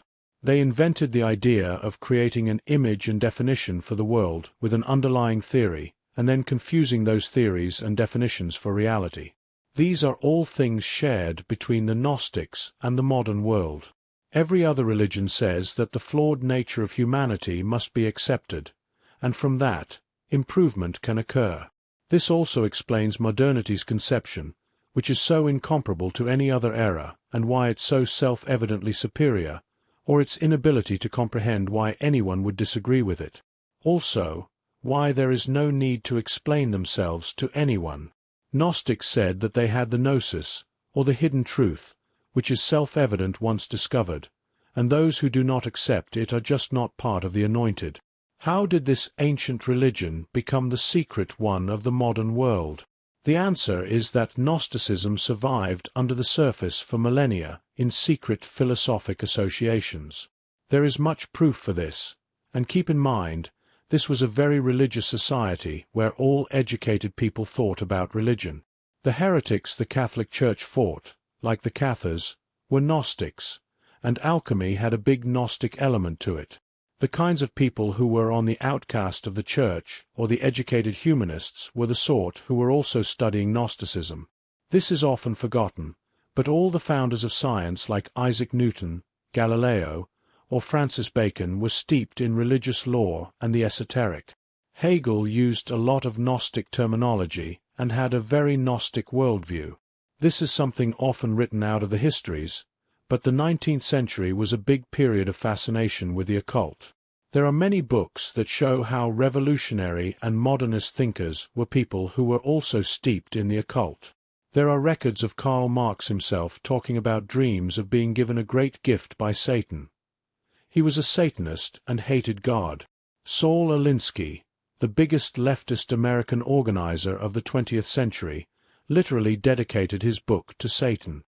They invented the idea of creating an image and definition for the world with an underlying theory, and then confusing those theories and definitions for reality. These are all things shared between the Gnostics and the modern world. Every other religion says that the flawed nature of humanity must be accepted, and from that, improvement can occur. This also explains modernity's conception, which is so incomparable to any other era, and why it's so self-evidently superior, or its inability to comprehend why anyone would disagree with it. Also, why there is no need to explain themselves to anyone. Gnostics said that they had the gnosis, or the hidden truth, which is self-evident once discovered, and those who do not accept it are just not part of the anointed. How did this ancient religion become the secret one of the modern world? The answer is that Gnosticism survived under the surface for millennia in secret philosophic associations. There is much proof for this, and keep in mind, this was a very religious society where all educated people thought about religion. The heretics the Catholic Church fought, like the Cathars, were Gnostics, and alchemy had a big Gnostic element to it. The kinds of people who were on the outcast of the Church, or the educated humanists, were the sort who were also studying Gnosticism. This is often forgotten, but all the founders of science like Isaac Newton, Galileo, or Francis Bacon were steeped in religious lore and the esoteric. Hegel used a lot of Gnostic terminology and had a very Gnostic worldview. This is something often written out of the histories, but the 19th century was a big period of fascination with the occult. There are many books that show how revolutionary and modernist thinkers were people who were also steeped in the occult. There are records of Karl Marx himself talking about dreams of being given a great gift by Satan. He was a Satanist and hated God. Saul Alinsky, the biggest leftist American organizer of the 20th century, literally dedicated his book to Satan.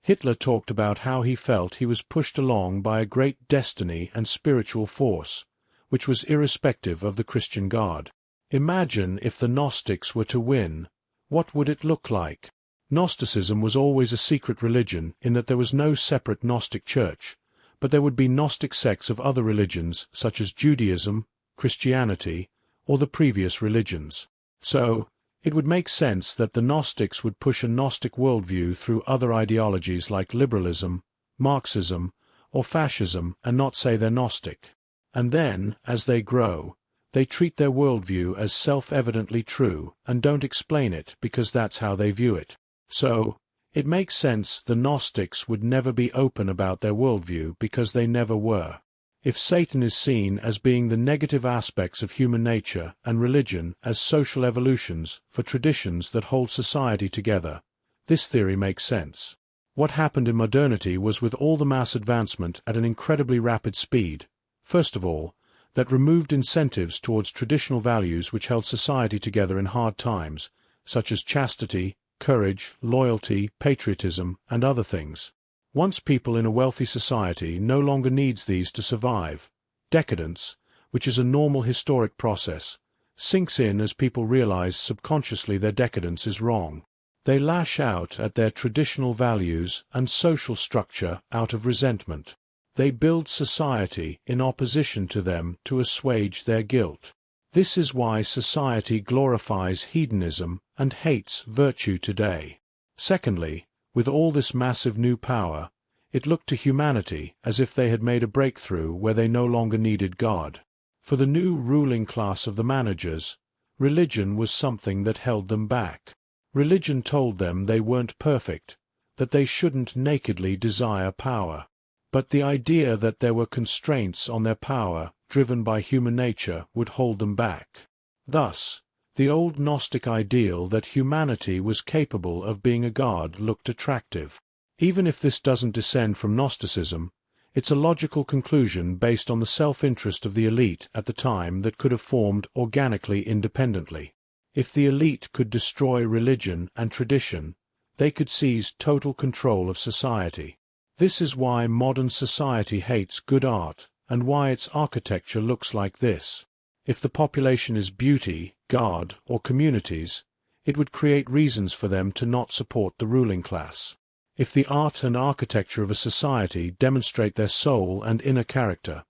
Hitler talked about how he felt he was pushed along by a great destiny and spiritual force, which was irrespective of the Christian God. Imagine if the Gnostics were to win, what would it look like? Gnosticism was always a secret religion in that there was no separate Gnostic church, but there would be Gnostic sects of other religions such as Judaism, Christianity, or the previous religions. So, it would make sense that the Gnostics would push a Gnostic worldview through other ideologies like liberalism, Marxism, or fascism and not say they're Gnostic. And then, as they grow, they treat their worldview as self-evidently true and don't explain it because that's how they view it. So, it makes sense the Gnostics would never be open about their worldview because they never were. If Satan is seen as being the negative aspects of human nature and religion as social evolutions for traditions that hold society together, this theory makes sense. What happened in modernity was with all the mass advancement at an incredibly rapid speed, first of all, that removed incentives towards traditional values which held society together in hard times, such as chastity, courage, loyalty, patriotism, and other things. Once people in a wealthy society no longer needs these to survive, decadence, which is a normal historic process, sinks in as people realize subconsciously their decadence is wrong. They lash out at their traditional values and social structure out of resentment. They build society in opposition to them to assuage their guilt. This is why society glorifies hedonism and hates virtue today. Secondly, with all this massive new power, it looked to humanity as if they had made a breakthrough where they no longer needed God. For the new ruling class of the managers, religion was something that held them back. Religion told them they weren't perfect, that they shouldn't nakedly desire power. But the idea that there were constraints on their power, driven by human nature, would hold them back. Thus, the old Gnostic ideal that humanity was capable of being a god looked attractive. Even if this doesn't descend from Gnosticism, it's a logical conclusion based on the self-interest of the elite at the time that could have formed organically independently. If the elite could destroy religion and tradition, they could seize total control of society. This is why modern society hates good art, and why its architecture looks like this. If the population is beauty, God, or communities, it would create reasons for them to not support the ruling class. If the art and architecture of a society demonstrate their soul and inner character,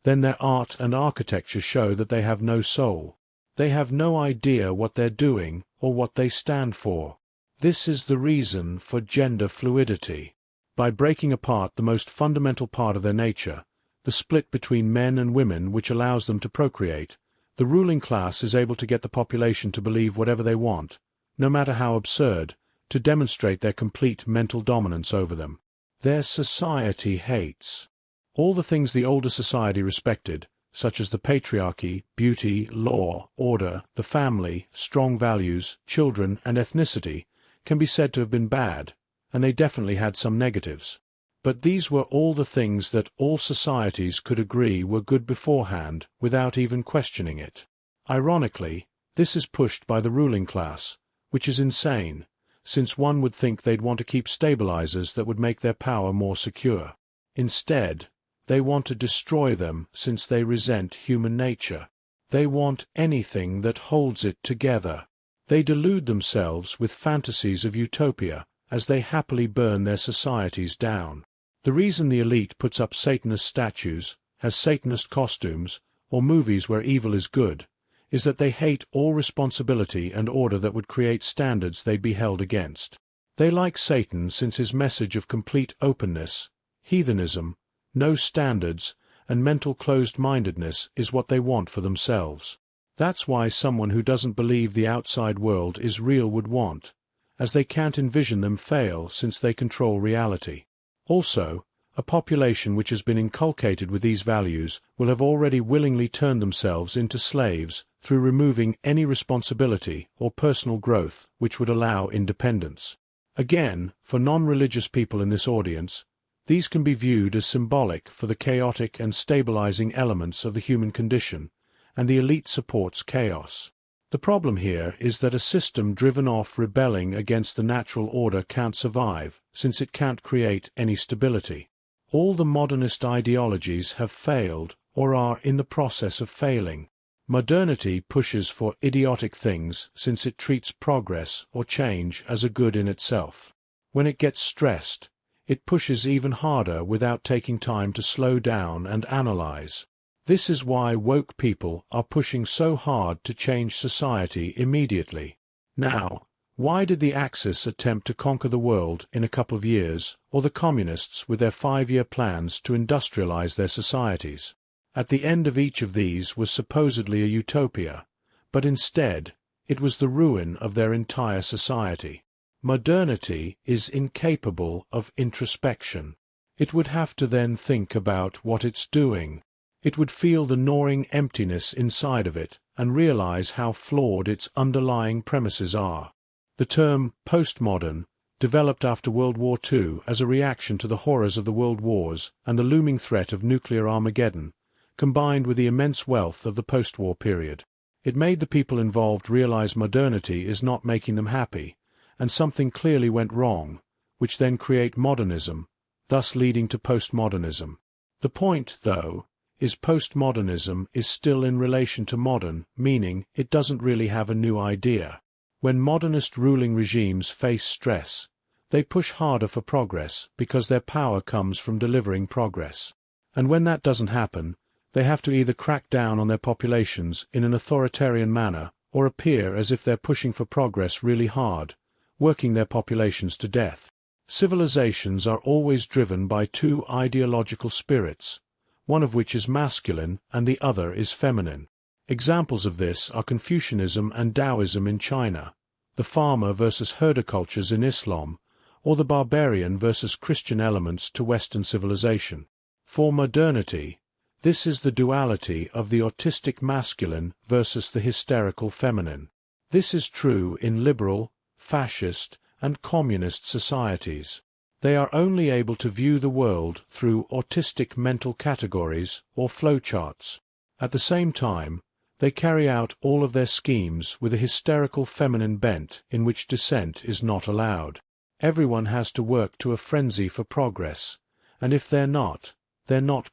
then their art and architecture show that they have no soul. They have no idea what they're doing or what they stand for. This is the reason for gender fluidity. By breaking apart the most fundamental part of their nature, the split between men and women which allows them to procreate, the ruling class is able to get the population to believe whatever they want, no matter how absurd, to demonstrate their complete mental dominance over them. Their society hates all the things the older society respected, such as the patriarchy, beauty, law, order, the family, strong values, children, and ethnicity, can be said to have been bad, and they definitely had some negatives. But these were all the things that all societies could agree were good beforehand, without even questioning it. Ironically, this is pushed by the ruling class, which is insane, since one would think they'd want to keep stabilizers that would make their power more secure. Instead, they want to destroy them since they resent human nature. They want anything that holds it together. They delude themselves with fantasies of utopia as they happily burn their societies down. The reason the elite puts up Satanist statues, has Satanist costumes, or movies where evil is good, is that they hate all responsibility and order that would create standards they'd be held against. They like Satan since his message of complete openness, heathenism, no standards, and mental closed-mindedness is what they want for themselves. That's why someone who doesn't believe the outside world is real would want, as they can't envision them fail since they control reality. Also, a population which has been inculcated with these values will have already willingly turned themselves into slaves through removing any responsibility or personal growth which would allow independence. Again, for non-religious people in this audience, these can be viewed as symbolic for the chaotic and stabilizing elements of the human condition, and the elite supports chaos. The problem here is that a system driven off rebelling against the natural order can't survive, since it can't create any stability. All the modernist ideologies have failed, or are in the process of failing. Modernity pushes for idiotic things since it treats progress or change as a good in itself. When it gets stressed, it pushes even harder without taking time to slow down and analyze. This is why woke people are pushing so hard to change society immediately. Now, why did the Axis attempt to conquer the world in a couple of years, or the Communists with their 5-year plans to industrialize their societies? At the end of each of these was supposedly a utopia, but instead, it was the ruin of their entire society. Modernity is incapable of introspection. It would have to then think about what it's doing. It would feel the gnawing emptiness inside of it and realize how flawed its underlying premises are. The term postmodern, developed after World War II as a reaction to the horrors of the world wars and the looming threat of nuclear Armageddon, combined with the immense wealth of the post-war period. It made the people involved realize modernity is not making them happy, and something clearly went wrong, which then create modernism, thus leading to postmodernism. The point, though, is postmodernism is still in relation to modern, meaning it doesn't really have a new idea. When modernist ruling regimes face stress, they push harder for progress because their power comes from delivering progress. And when that doesn't happen, they have to either crack down on their populations in an authoritarian manner or appear as if they're pushing for progress really hard, working their populations to death. Civilizations are always driven by two ideological spirits, one of which is masculine and the other is feminine. Examples of this are Confucianism and Taoism in China, the farmer versus herder cultures in Islam, or the barbarian versus Christian elements to Western civilization. For modernity, this is the duality of the autistic masculine versus the hysterical feminine. This is true in liberal, fascist, and communist societies. They are only able to view the world through autistic mental categories or flowcharts. At the same time, they carry out all of their schemes with a hysterical feminine bent in which dissent is not allowed. Everyone has to work to a frenzy for progress, and if they're not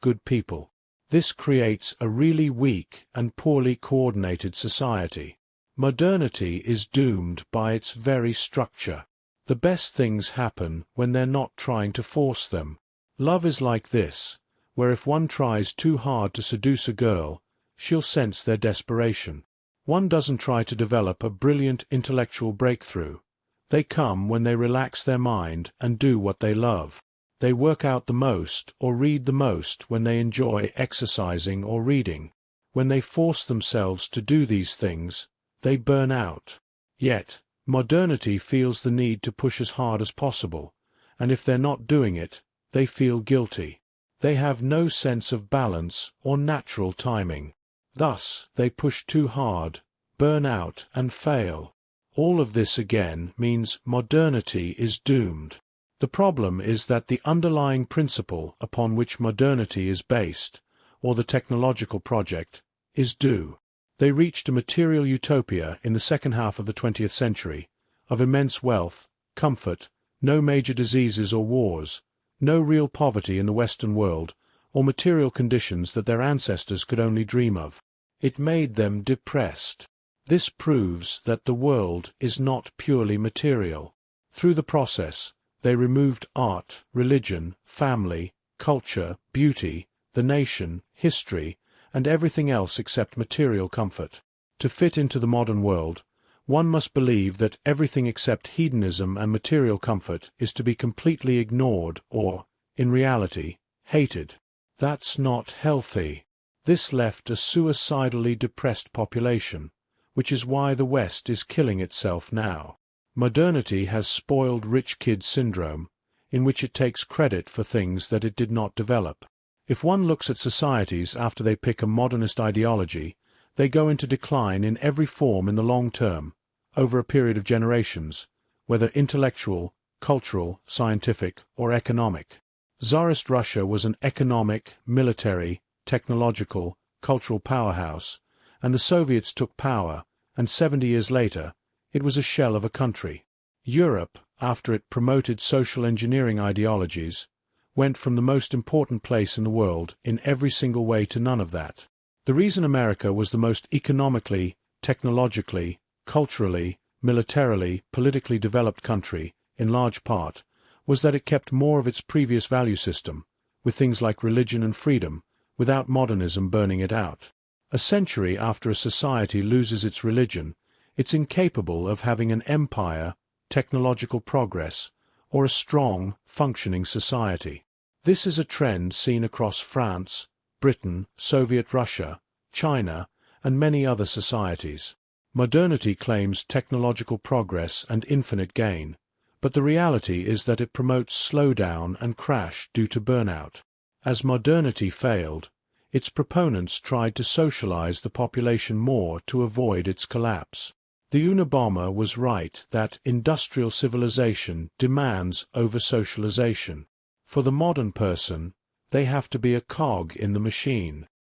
good people. This creates a really weak and poorly coordinated society. Modernity is doomed by its very structure. The best things happen when they're not trying to force them. Love is like this, where if one tries too hard to seduce a girl, she'll sense their desperation. One doesn't try to develop a brilliant intellectual breakthrough. They come when they relax their mind and do what they love. They work out the most or read the most when they enjoy exercising or reading. When they force themselves to do these things, they burn out. Yet, modernity feels the need to push as hard as possible, and if they're not doing it, they feel guilty. They have no sense of balance or natural timing. Thus, they push too hard, burn out, and fail. All of this again means modernity is doomed. The problem is that the underlying principle upon which modernity is based, or the technological project, is due. They reached a material utopia in the second half of the 20th century, of immense wealth, comfort, no major diseases or wars, no real poverty in the Western world, or material conditions that their ancestors could only dream of. It made them depressed. This proves that the world is not purely material. Through the process, they removed art, religion, family, culture, beauty, the nation, history, and everything else except material comfort. To fit into the modern world, one must believe that everything except hedonism and material comfort is to be completely ignored or, in reality, hated. That's not healthy. This left a suicidally depressed population, which is why the West is killing itself now. Modernity has spoiled rich kid syndrome, in which it takes credit for things that it did not develop. If one looks at societies after they pick a modernist ideology, they go into decline in every form in the long term, over a period of generations, whether intellectual, cultural, scientific, or economic. Tsarist Russia was an economic, military, technological, cultural powerhouse, and the Soviets took power, and 70 years later, it was a shell of a country. Europe, after it promoted social engineering ideologies, went from the most important place in the world in every single way to none of that. The reason America was the most economically, technologically, culturally, militarily, politically developed country, in large part, was that it kept more of its previous value system, with things like religion and freedom, without modernism burning it out. A century after a society loses its religion, it's incapable of having an empire, technological progress, or a strong, functioning society. This is a trend seen across France, Britain, Soviet Russia, China, and many other societies. Modernity claims technological progress and infinite gain, but the reality is that it promotes slowdown and crash due to burnout. As modernity failed, its proponents tried to socialize the population more to avoid its collapse. The Unabomber was right that industrial civilization demands over-socialization. For the modern person, they have to be a cog in the machine.